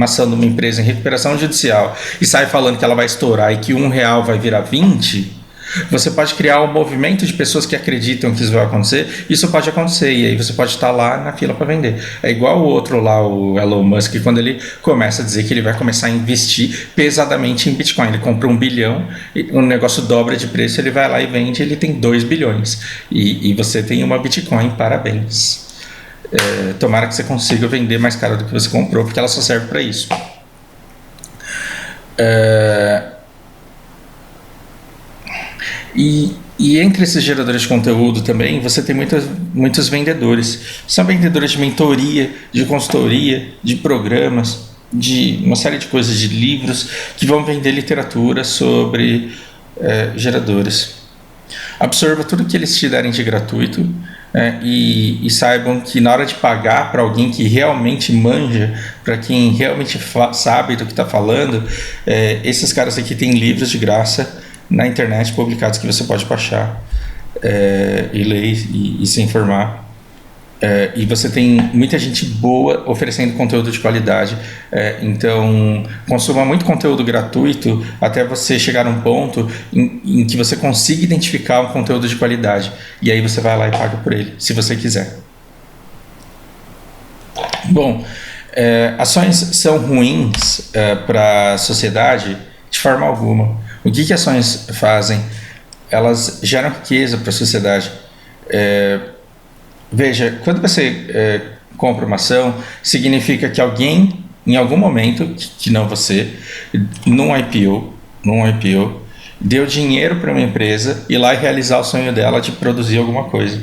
ação de uma empresa em recuperação judicial e sai falando que ela vai estourar e que R$1 vai virar 20, você pode criar um movimento de pessoas que acreditam que isso vai acontecer. Isso pode acontecer e aí você pode estar lá na fila para vender. É igual o outro lá, o Elon Musk, quando ele começa a dizer que ele vai começar a investir pesadamente em Bitcoin. Ele compra 1 bilhão, o negócio dobra de preço, ele vai lá e vende, ele tem 2 bilhões. E você tem uma Bitcoin, parabéns. Tomara que você consiga vender mais caro do que você comprou, porque ela só serve para isso. E entre esses geradores de conteúdo também, você tem muitos vendedores. São vendedores de mentoria, de consultoria, de programas, de uma série de coisas, de livros, que vão vender literatura sobre geradores. Absorva tudo que eles te derem de gratuito e saibam que na hora de pagar para alguém que realmente manja, para quem realmente sabe do que está falando, esses caras aqui têm livros de graça na internet publicados que você pode baixar e ler e se informar. E você tem muita gente boa oferecendo conteúdo de qualidade. Então, consuma muito conteúdo gratuito até você chegar num ponto em que você consiga identificar um conteúdo de qualidade. E aí você vai lá e paga por ele, se você quiser. Bom, ações são ruins para a sociedade de forma alguma. O que ações fazem? Elas geram riqueza para a sociedade. Veja, quando você compra uma ação, significa que alguém, em algum momento, que não você, num IPO, deu dinheiro para uma empresa ir lá e realizar o sonho dela de produzir alguma coisa.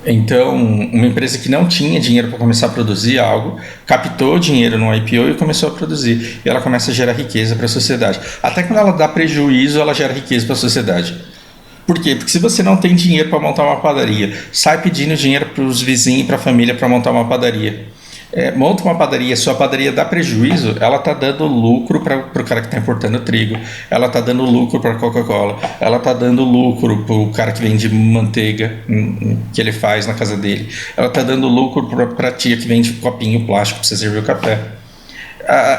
Então, uma empresa que não tinha dinheiro para começar a produzir algo, captou dinheiro no IPO e começou a produzir. E ela começa a gerar riqueza para a sociedade. Até quando ela dá prejuízo, ela gera riqueza para a sociedade. Por quê? Porque se você não tem dinheiro para montar uma padaria, sai pedindo dinheiro para os vizinhos e para a família para montar uma padaria. Monta uma padaria, sua padaria dá prejuízo, ela está dando lucro para o cara que está importando trigo, ela está dando lucro para a Coca-Cola, ela está dando lucro para o cara que vende manteiga que ele faz na casa dele, ela está dando lucro para a tia que vende copinho plástico para você servir o café.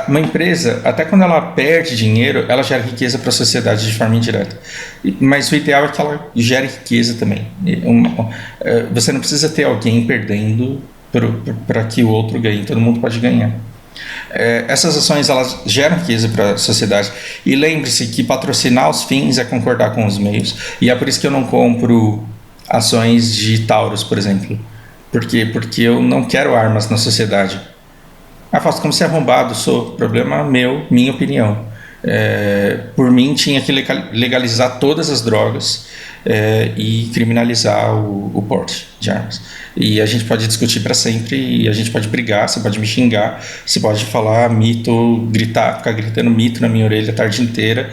Uma empresa, até quando ela perde dinheiro, ela gera riqueza para a sociedade de forma indireta. Mas o ideal é que ela gere riqueza também. Você não precisa ter alguém perdendo para que o outro ganhe, todo mundo pode ganhar. Essas ações elas geram riqueza para a sociedade. E lembre-se que patrocinar os fins é concordar com os meios. E é por isso que eu não compro ações de Taurus, por exemplo. Por quê? Porque eu não quero armas na sociedade. Fausto, como você é arrombado? Sou. Problema meu, minha opinião. Por mim, tinha que legalizar todas as drogas e criminalizar o porte de armas. E a gente pode discutir para sempre e a gente pode brigar, você pode me xingar, você pode falar mito, ficar gritando mito na minha orelha a tarde inteira.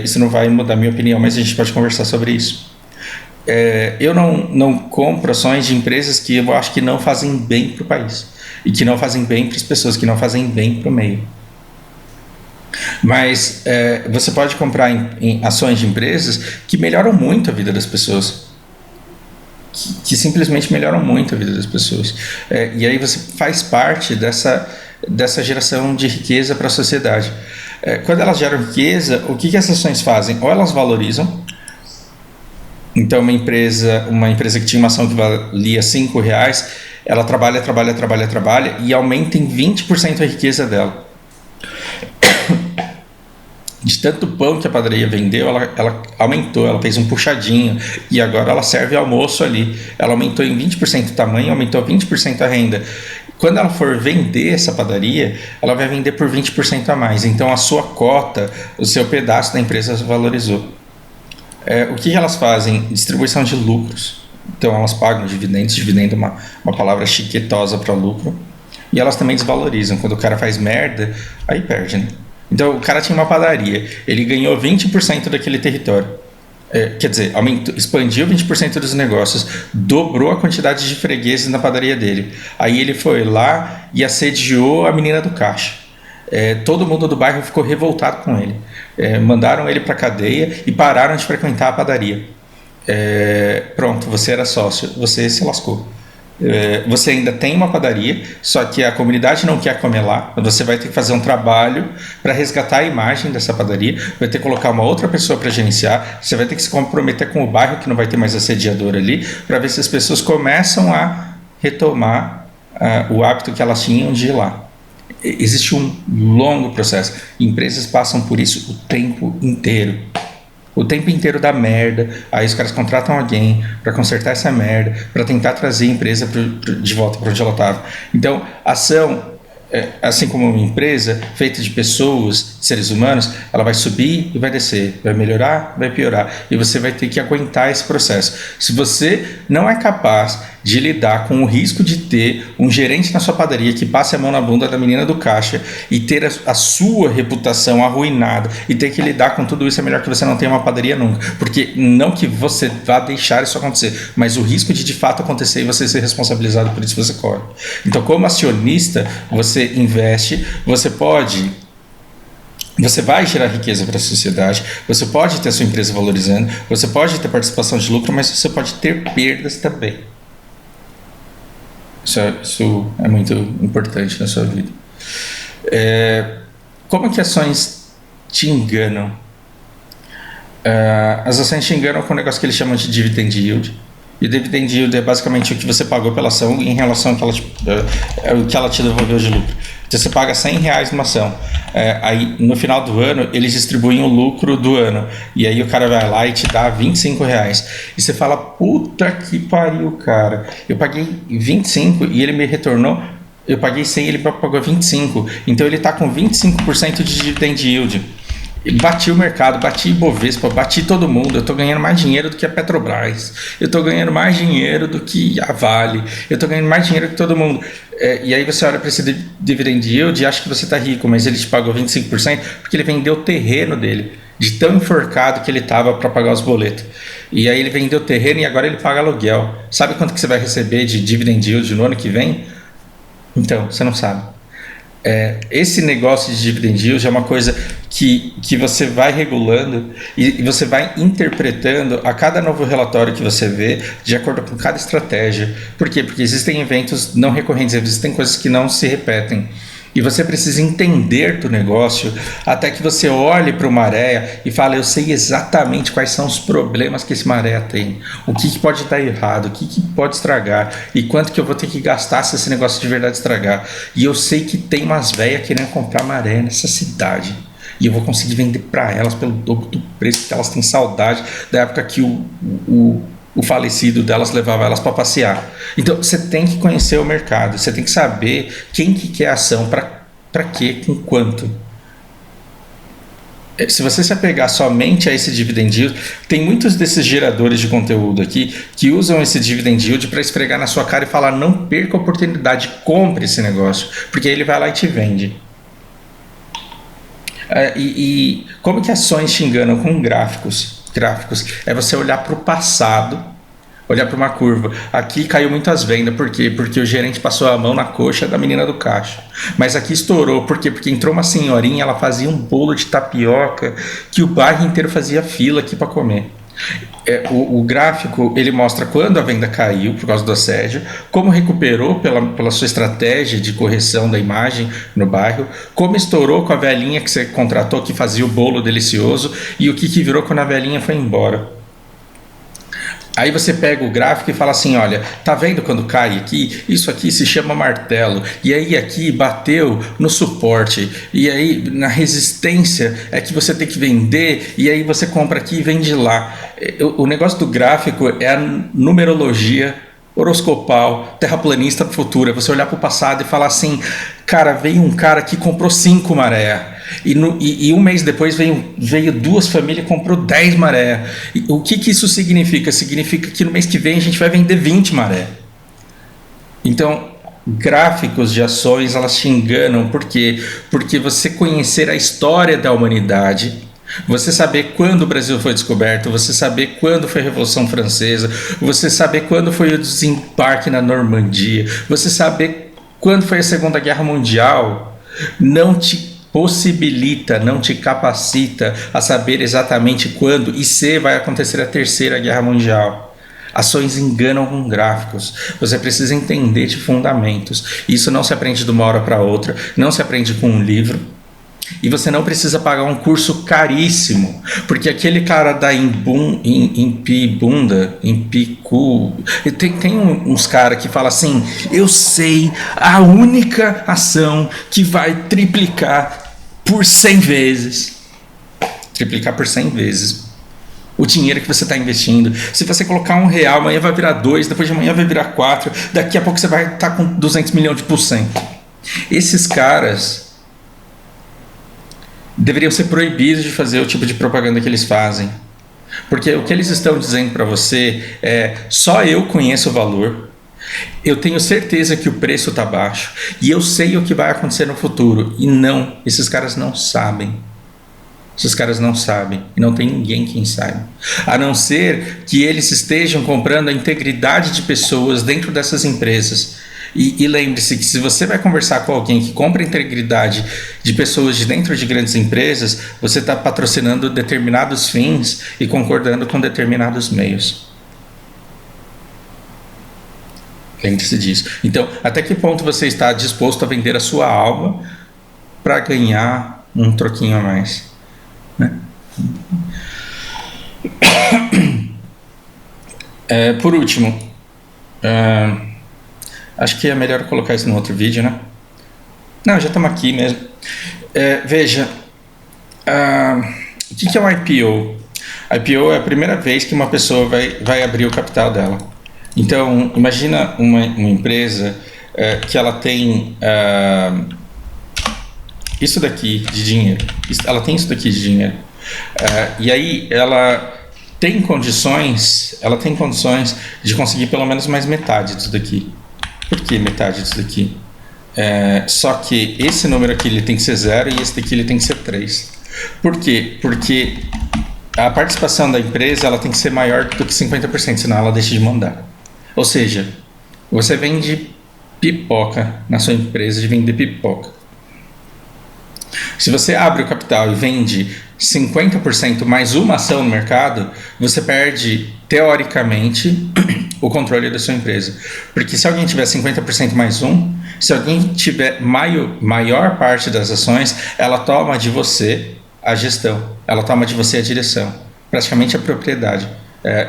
Isso não vai mudar minha opinião, mas a gente pode conversar sobre isso. Eu não compro ações de empresas que eu acho que não fazem bem para o país e que não fazem bem para as pessoas, que não fazem bem para o meio. Mas você pode comprar em ações de empresas que melhoram muito a vida das pessoas, que simplesmente melhoram muito a vida das pessoas. E aí você faz parte dessa geração de riqueza para a sociedade. Quando elas geram riqueza, o que essas ações fazem? Ou elas valorizam. Então uma empresa que tinha uma ação que valia R$5, ela trabalha e aumenta em 20% a riqueza dela. De tanto pão que a padaria vendeu, ela aumentou, ela fez um puxadinho e agora ela serve almoço ali. Ela aumentou em 20% o tamanho, aumentou 20% a renda. Quando ela for vender essa padaria, ela vai vender por 20% a mais. Então a sua cota, o seu pedaço da empresa valorizou. O que elas fazem? Distribuição de lucros. Então elas pagam dividendos, dividendo é uma palavra chiquetosa para lucro. E elas também desvalorizam. Quando o cara faz merda, aí perde, né? Então o cara tinha uma padaria, ele ganhou 20% daquele território. Quer dizer, expandiu 20% dos negócios, dobrou a quantidade de fregueses na padaria dele. Aí ele foi lá e assediou a menina do caixa. Todo mundo do bairro ficou revoltado com ele. Mandaram ele para a cadeia e pararam de frequentar a padaria. Pronto, você era sócio, você se lascou. Você ainda tem uma padaria, só que a comunidade não quer comer lá. Você vai ter que fazer um trabalho para resgatar a imagem dessa padaria, vai ter que colocar uma outra pessoa para gerenciar, você vai ter que se comprometer com o bairro que não vai ter mais assediador ali, para ver se as pessoas começam a retomar o hábito que elas tinham de ir lá. Existe um longo processo. Empresas passam por isso o tempo inteiro. O tempo inteiro dá merda, aí os caras contratam alguém para consertar essa merda, para tentar trazer a empresa de volta para onde ela estava. Então, a ação, assim como uma empresa feita de pessoas, seres humanos, ela vai subir e vai descer, vai melhorar, vai piorar, e você vai ter que aguentar esse processo. Se você não é capaz de lidar com o risco de ter um gerente na sua padaria que passe a mão na bunda da menina do caixa e ter a sua reputação arruinada e ter que lidar com tudo isso, é melhor que você não tenha uma padaria nunca. Porque não que você vá deixar isso acontecer, mas o risco de fato acontecer e você ser responsabilizado por isso você corre. Então, como acionista, você investe, você vai gerar riqueza para a sociedade, você pode ter a sua empresa valorizando, você pode ter participação de lucro, mas você pode ter perdas também. Isso é muito importante na sua vida. Como que ações te enganam? As ações te enganam com um negócio que eles chamam de dividend yield. E o dividend yield é basicamente o que você pagou pela ação em relação ao que ela te devolveu de lucro. Então você paga R$100 numa ação, aí no final do ano eles distribuem o lucro do ano, e aí o cara vai lá e te dá R$25. E você fala, puta que pariu, cara, eu paguei 25 e ele me retornou, eu paguei 100 e ele pagou 25, então ele está com 25% de dividend yield. Bati o mercado, bati Ibovespa, bati todo mundo. Eu estou ganhando mais dinheiro do que a Petrobras, eu estou ganhando mais dinheiro do que a Vale, eu estou ganhando mais dinheiro que todo mundo. E aí você olha para esse dividend yield e acha que você está rico, mas ele te pagou 25% porque ele vendeu o terreno dele, de tão enforcado que ele estava para pagar os boletos. E aí ele vendeu o terreno e agora ele paga aluguel. Sabe quanto que você vai receber de dividend yield no ano que vem? Então, você não sabe. Esse negócio de dividend yield é uma coisa que você vai regulando e você vai interpretando a cada novo relatório que você vê de acordo com cada estratégia. Por quê? Porque existem eventos não recorrentes, existem coisas que não se repetem. E você precisa entender do negócio até que você olhe para o maré e fale, eu sei exatamente quais são os problemas que esse maré tem, o que pode dar errado, o que pode estragar e quanto que eu vou ter que gastar se esse negócio de verdade estragar. E eu sei que tem umas velhas querendo comprar maré nessa cidade e eu vou conseguir vender para elas pelo dobro do preço, porque elas têm saudade da época que o falecido delas levava elas para passear. Então você tem que conhecer o mercado, você tem que saber quem que quer ação, para quê, com quanto. Se você se apegar somente a esse dividend yield, tem muitos desses geradores de conteúdo aqui que usam esse dividend yield para esfregar na sua cara e falar, não perca a oportunidade, compre esse negócio, porque ele vai lá e te vende. E como que ações te enganam? Com gráficos é você olhar para o passado, olhar para uma curva. Aqui caiu muitas vendas, por quê? Porque o gerente passou a mão na coxa da menina do caixa. Mas aqui estourou, por quê? Porque entrou uma senhorinha, ela fazia um bolo de tapioca que o bairro inteiro fazia fila aqui para comer. O gráfico ele mostra quando a venda caiu por causa do assédio, como recuperou pela sua estratégia de correção da imagem no bairro, como estourou com a velhinha que você contratou que fazia o bolo delicioso e o que virou quando a velhinha foi embora. Aí você pega o gráfico e fala assim, olha, tá vendo quando cai aqui? Isso aqui se chama martelo. E aí aqui bateu no suporte. E aí na resistência é que você tem que vender. E aí você compra aqui e vende lá. O negócio do gráfico é a numerologia horoscopal, terraplanista futura. Você olhar para o passado e falar assim, cara, veio um cara que comprou 5 maré. E um mês depois veio 2 famílias e comprou 10 maré. E o que isso significa? Significa que no mês que vem a gente vai vender 20 maré. Então, gráficos de ações, elas te enganam. Por quê? Porque você conhecer a história da humanidade, você saber quando o Brasil foi descoberto, você saber quando foi a Revolução Francesa, você saber quando foi o desembarque na Normandia, você saber quando foi a Segunda Guerra Mundial, não te possibilita, não te capacita a saber exatamente quando e se vai acontecer a Terceira Guerra Mundial. Ações enganam com gráficos. Você precisa entender de fundamentos. Isso não se aprende de uma hora para outra, não se aprende com um livro. E você não precisa pagar um curso caríssimo, porque aquele cara da Impibunda, tem uns caras que falam assim, eu sei a única ação que vai triplicar por 100 vezes. Triplicar por 100 vezes o dinheiro que você está investindo. Se você colocar R$1, amanhã vai virar 2, depois de amanhã vai virar 4, daqui a pouco você vai estar com 200 milhões de %. Esses caras deveriam ser proibidos de fazer o tipo de propaganda que eles fazem, porque o que eles estão dizendo para você é, só eu conheço o valor, eu tenho certeza que o preço está baixo e eu sei o que vai acontecer no futuro. E não, esses caras não sabem. Esses caras não sabem e não tem ninguém quem saiba, a não ser que eles estejam comprando a integridade de pessoas dentro dessas empresas. E lembre-se que se você vai conversar com alguém que compra a integridade de pessoas de dentro de grandes empresas, você está patrocinando determinados fins e concordando com determinados meios. Lembre-se disso. Então, até que ponto você está disposto a vender a sua alma para ganhar um troquinho a mais? Né? Por último, é, acho que é melhor colocar isso no outro vídeo, né? Não, já estamos aqui mesmo. Veja, o que é um IPO? IPO é a primeira vez que uma pessoa vai abrir o capital dela. Então, imagina uma empresa que ela tem isso daqui de dinheiro. Ela tem isso daqui de dinheiro. E aí ela tem condições de conseguir pelo menos mais metade disso daqui. Por que metade disso daqui? Só que esse número aqui ele tem que ser 0 e esse daqui ele tem que ser 3. Por quê? Porque a participação da empresa ela tem que ser maior do que 50%, senão ela deixa de mandar. Ou seja, você vende pipoca na sua empresa de vender pipoca. Se você abre o capital e vende 50% mais uma ação no mercado, você perde, teoricamente, o controle da sua empresa. Porque se alguém tiver 50% mais um, se alguém tiver maior parte das ações, ela toma de você a gestão, ela toma de você a direção, praticamente a propriedade.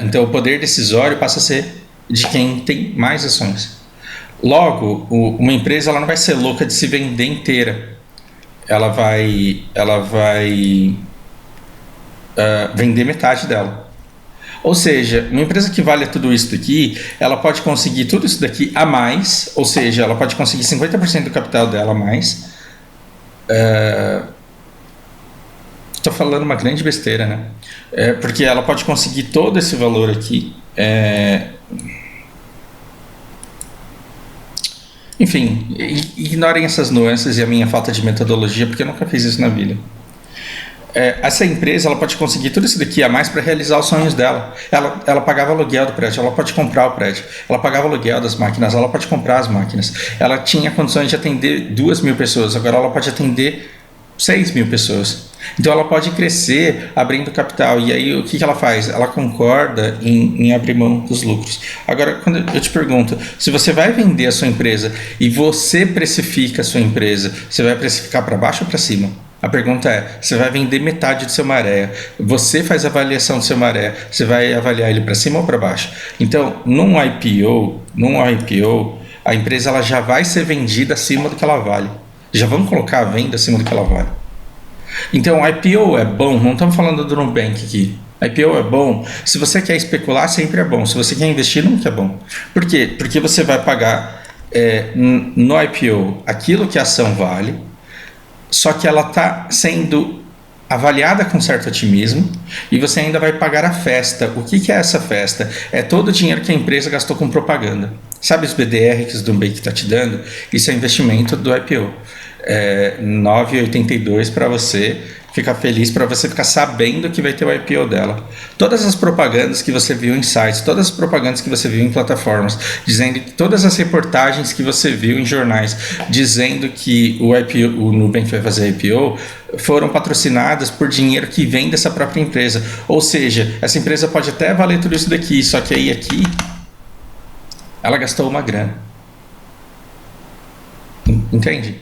Então o poder decisório passa a ser de quem tem mais ações. Logo, uma empresa ela não vai ser louca de se vender inteira. Ela vai vender metade dela. Ou seja, uma empresa que vale tudo isso daqui, ela pode conseguir tudo isso daqui a mais, ou seja, ela pode conseguir 50% do capital dela a mais. Estou falando uma grande besteira, né? Porque ela pode conseguir todo esse valor aqui. Enfim, ignorem essas nuances e a minha falta de metodologia, porque eu nunca fiz isso na vida. Essa empresa ela pode conseguir tudo isso daqui a mais para realizar os sonhos dela. Ela pagava aluguel do prédio, ela pode comprar o prédio. Ela pagava aluguel das máquinas, ela pode comprar as máquinas. Ela tinha condições de atender 2.000 pessoas, agora ela pode atender 6.000 pessoas. Então ela pode crescer abrindo capital. E aí o que ela faz? Ela concorda em abrir mão dos lucros. Agora, quando eu te pergunto, se você vai vender a sua empresa e você precifica a sua empresa, você vai precificar para baixo ou para cima? A pergunta é, você vai vender metade do seu maré, você faz a avaliação do seu maré, você vai avaliar ele para cima ou para baixo? Então, num IPO, a empresa ela já vai ser vendida acima do que ela vale. Já vamos colocar a venda acima do que ela vale. Então, IPO é bom, não estamos falando do Nubank aqui. IPO é bom. Se você quer especular, sempre é bom. Se você quer investir, nunca é bom. Por quê? Porque você vai pagar no IPO aquilo que a ação vale, só que ela está sendo avaliada com certo otimismo e você ainda vai pagar a festa. O que é essa festa? É todo o dinheiro que a empresa gastou com propaganda. Sabe os BDR que o Nubank está te dando? Isso é investimento do IPO. 9,82 para você ficar feliz, para você ficar sabendo que vai ter o IPO dela. Todas as propagandas que você viu em sites, todas as propagandas que você viu em plataformas, dizendo que todas as reportagens que você viu em jornais, dizendo que o Nubank vai fazer IPO, foram patrocinadas por dinheiro que vem dessa própria empresa. Ou seja, essa empresa pode até valer tudo isso daqui, só que aí aqui ela gastou uma grana. Entende?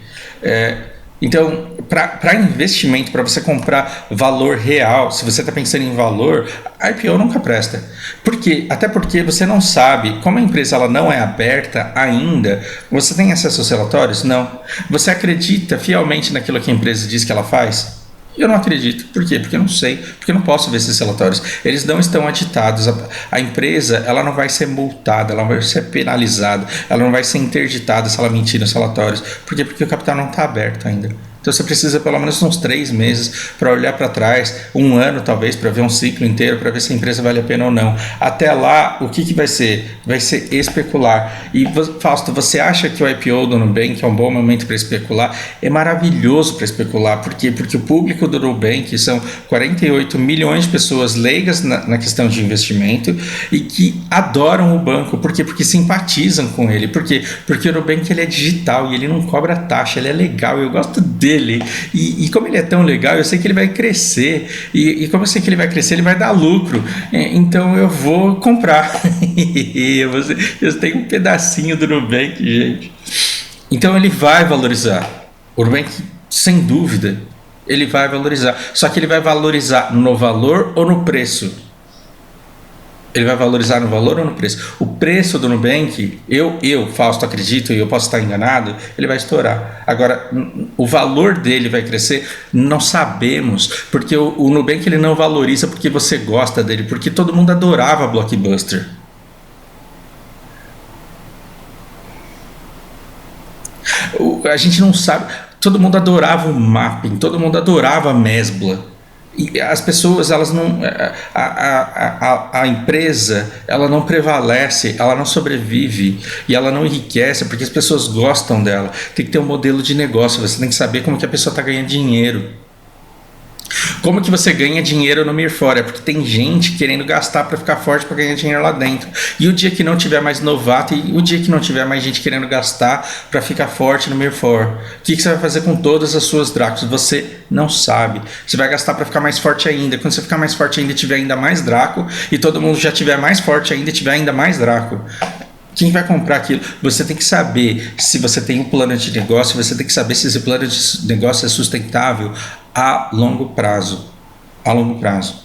Então, para investimento, para você comprar valor real, se você está pensando em valor, a IPO nunca presta. Por quê? Até porque você não sabe, como a empresa ela não é aberta ainda, você tem acesso aos relatórios? Não. Você acredita fielmente naquilo que a empresa diz que ela faz? Eu não acredito. Por quê? Porque eu não sei, porque eu não posso ver esses relatórios. Eles não estão editados. A empresa ela não vai ser multada, ela não vai ser penalizada, ela não vai ser interditada se ela mentir nos relatórios. Por quê? Porque o capital não está aberto ainda. Então você precisa pelo menos uns 3 meses para olhar para trás, 1 ano talvez, para ver um ciclo inteiro, para ver se a empresa vale a pena ou não. Até lá, o que vai ser? Vai ser especular. E Fausto, você acha que o IPO do Nubank é um bom momento para especular? É maravilhoso para especular. Por quê? Porque o público do Nubank são 48 milhões de pessoas leigas na questão de investimento e que adoram o banco. Por quê? Porque simpatizam com ele. Por quê? Porque o Nubank ele é digital e ele não cobra taxa, ele é legal, eu gosto dele. E como ele é tão legal, eu sei que ele vai crescer. E como eu sei que ele vai crescer, ele vai dar lucro. Então eu vou comprar. Eu tenho um pedacinho do Nubank, gente. Então ele vai valorizar. O Nubank, sem dúvida, ele vai valorizar. Só que ele vai valorizar no valor ou no preço? Ele vai valorizar no valor ou no preço? O preço do Nubank, Fausto, acredito, e eu posso estar enganado, ele vai estourar. Agora, o valor dele vai crescer? Não sabemos, porque o Nubank ele não valoriza porque você gosta dele, porque todo mundo adorava Blockbuster. A gente não sabe. Todo mundo adorava o Mapping, todo mundo adorava a Mesbla. E as pessoas, elas não. A empresa, ela não prevalece, ela não sobrevive e ela não enriquece porque as pessoas gostam dela. Tem que ter um modelo de negócio, você tem que saber como que a pessoa está ganhando dinheiro. Como que você ganha dinheiro no Mirfora? É porque tem gente querendo gastar para ficar forte para ganhar dinheiro lá dentro. E o dia que não tiver mais novato e o dia que não tiver mais gente querendo gastar para ficar forte no Mirfora, o que você vai fazer com todas as suas Dracos? Você não sabe. Você vai gastar para ficar mais forte ainda. Quando você ficar mais forte ainda, tiver ainda mais Draco e todo mundo já tiver mais forte ainda e tiver ainda mais Draco. Quem vai comprar aquilo? Você tem que saber se você tem um plano de negócio, você tem que saber se esse plano de negócio é sustentável a longo prazo. A longo prazo.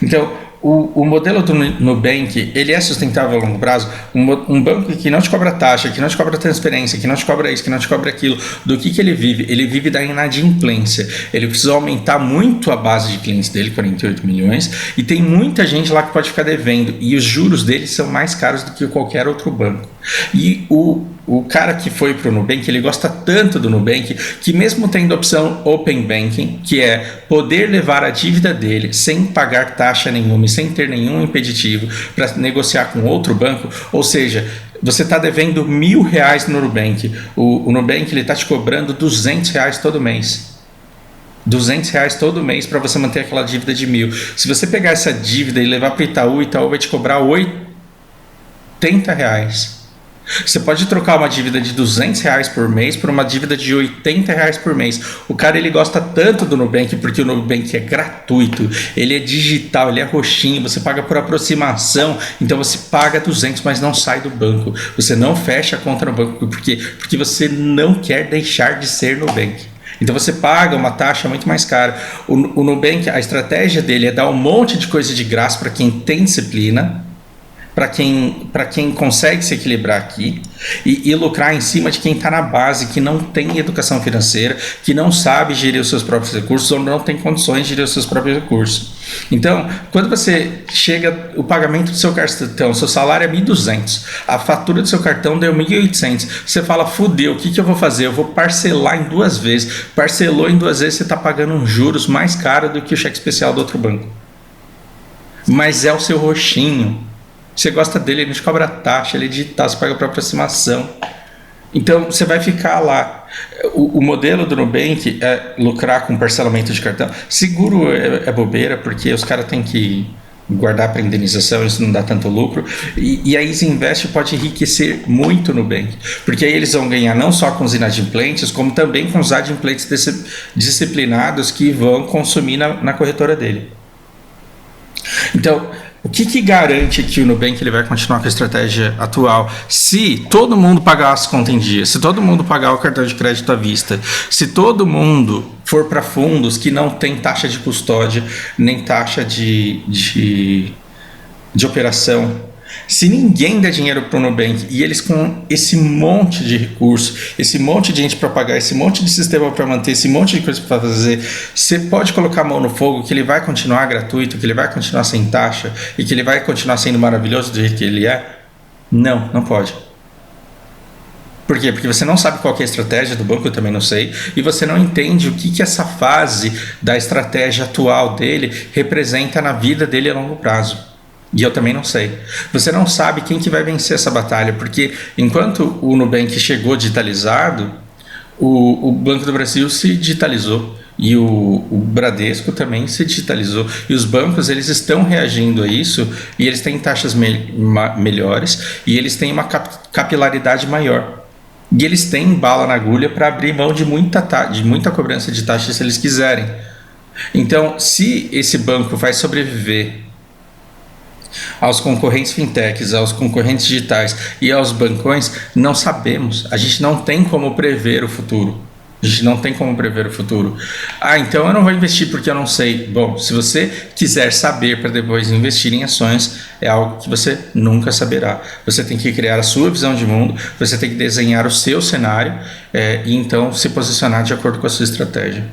Então, o modelo do Nubank, ele é sustentável a longo prazo? Um banco que não te cobra taxa, que não te cobra transferência, que não te cobra isso, que não te cobra aquilo, do que ele vive? Ele vive da inadimplência. Ele precisa aumentar muito a base de clientes dele, 48 milhões, e tem muita gente lá que pode ficar devendo, e os juros dele são mais caros do que qualquer outro banco. E o cara que foi para o Nubank, ele gosta tanto do Nubank que mesmo tendo a opção Open Banking, que é poder levar a dívida dele sem pagar taxa nenhuma e sem ter nenhum impeditivo para negociar com outro banco, ou seja, você está devendo R$1.000 no Nubank, o Nubank está te cobrando R$200 todo mês. R$200 todo mês para você manter aquela dívida de 1.000. Se você pegar essa dívida e levar para o Itaú vai te cobrar R$80. Você pode trocar uma dívida de R$200 por mês por uma dívida de R$80 por mês. O cara ele gosta tanto do Nubank porque o Nubank é gratuito, ele é digital, ele é roxinho, você paga por aproximação, então você paga 200, mas não sai do banco. Você não fecha a conta no banco porque você não quer deixar de ser Nubank. Então você paga uma taxa muito mais cara. O Nubank, a estratégia dele é dar um monte de coisa de graça para quem tem disciplina, para quem consegue se equilibrar aqui e lucrar em cima de quem está na base, que não tem educação financeira, que não sabe gerir os seus próprios recursos ou não tem condições de gerir os seus próprios recursos. Então, quando você chega, o pagamento do seu cartão, seu salário é 1.200, a fatura do seu cartão deu 1.800, você fala, fudeu, o que eu vou fazer? Eu vou parcelar em 2 vezes. Parcelou em 2 vezes, você está pagando uns juros mais caros do que o cheque especial do outro banco. Mas é o seu roxinho. Você gosta dele, ele não te cobra taxa, ele é digital, você paga por aproximação. Então você vai ficar lá. O modelo do Nubank é lucrar com parcelamento de cartão. Seguro é bobeira, porque os caras têm que guardar para indenização, isso não dá tanto lucro. E a Easy Invest pode enriquecer muito no Nubank, porque aí eles vão ganhar não só com os inadimplentes, como também com os adimplentes disciplinados que vão consumir na corretora dele. Então, o que garante que o Nubank ele vai continuar com a estratégia atual? Se todo mundo pagar as contas em dia, se todo mundo pagar o cartão de crédito à vista, se todo mundo for para fundos que não tem taxa de custódia, nem taxa de operação, se ninguém der dinheiro para o Nubank e eles com esse monte de recurso, esse monte de gente para pagar, esse monte de sistema para manter, esse monte de coisa para fazer, você pode colocar a mão no fogo que ele vai continuar gratuito, que ele vai continuar sem taxa e que ele vai continuar sendo maravilhoso do jeito que ele é? Não, não pode. Por quê? Porque você não sabe qual que é a estratégia do banco, eu também não sei, e você não entende o que essa fase da estratégia atual dele representa na vida dele a longo prazo. E eu também não sei. Você não sabe quem que vai vencer essa batalha, porque enquanto o Nubank chegou digitalizado, o Banco do Brasil se digitalizou e o Bradesco também se digitalizou. E os bancos eles estão reagindo a isso e eles têm taxas melhores e eles têm uma capilaridade maior. E eles têm bala na agulha para abrir mão de muita cobrança de taxas se eles quiserem. Então, se esse banco vai sobreviver aos concorrentes fintechs, aos concorrentes digitais e aos bancões, não sabemos. A gente não tem como prever o futuro. A gente não tem como prever o futuro. Ah, então eu não vou investir porque eu não sei. Bom, se você quiser saber para depois investir em ações, é algo que você nunca saberá. Você tem que criar a sua visão de mundo, você tem que desenhar o seu cenário e então se posicionar de acordo com a sua estratégia.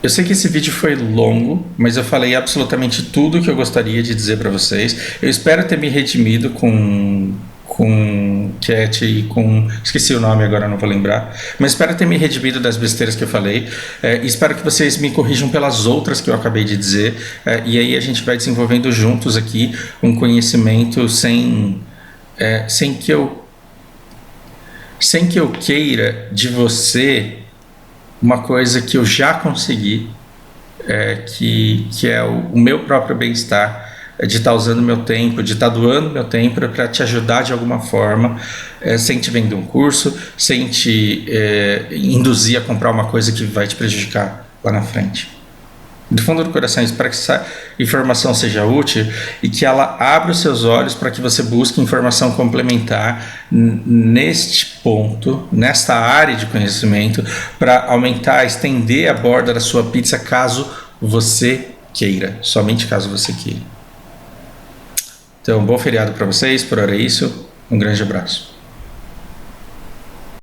Eu sei que esse vídeo foi longo, mas eu falei absolutamente tudo o que eu gostaria de dizer para vocês. Eu espero ter me redimido com Cat e com... esqueci o nome agora, não vou lembrar. Mas espero ter me redimido das besteiras que eu falei. E espero que vocês me corrijam pelas outras que eu acabei de dizer. E aí a gente vai desenvolvendo juntos aqui um conhecimento sem que eu queira de você uma coisa que eu já consegui, que é o meu próprio bem-estar, de estar usando meu tempo, de estar doando meu tempo para te ajudar de alguma forma, sem te vender um curso, sem te induzir a comprar uma coisa que vai te prejudicar lá na frente. Do fundo do coração, espero que essa informação seja útil e que ela abra os seus olhos para que você busque informação complementar neste ponto, nesta área de conhecimento, para aumentar, estender a borda da sua pizza caso você queira, somente caso você queira. Então, bom feriado para vocês, por hora é isso, um grande abraço.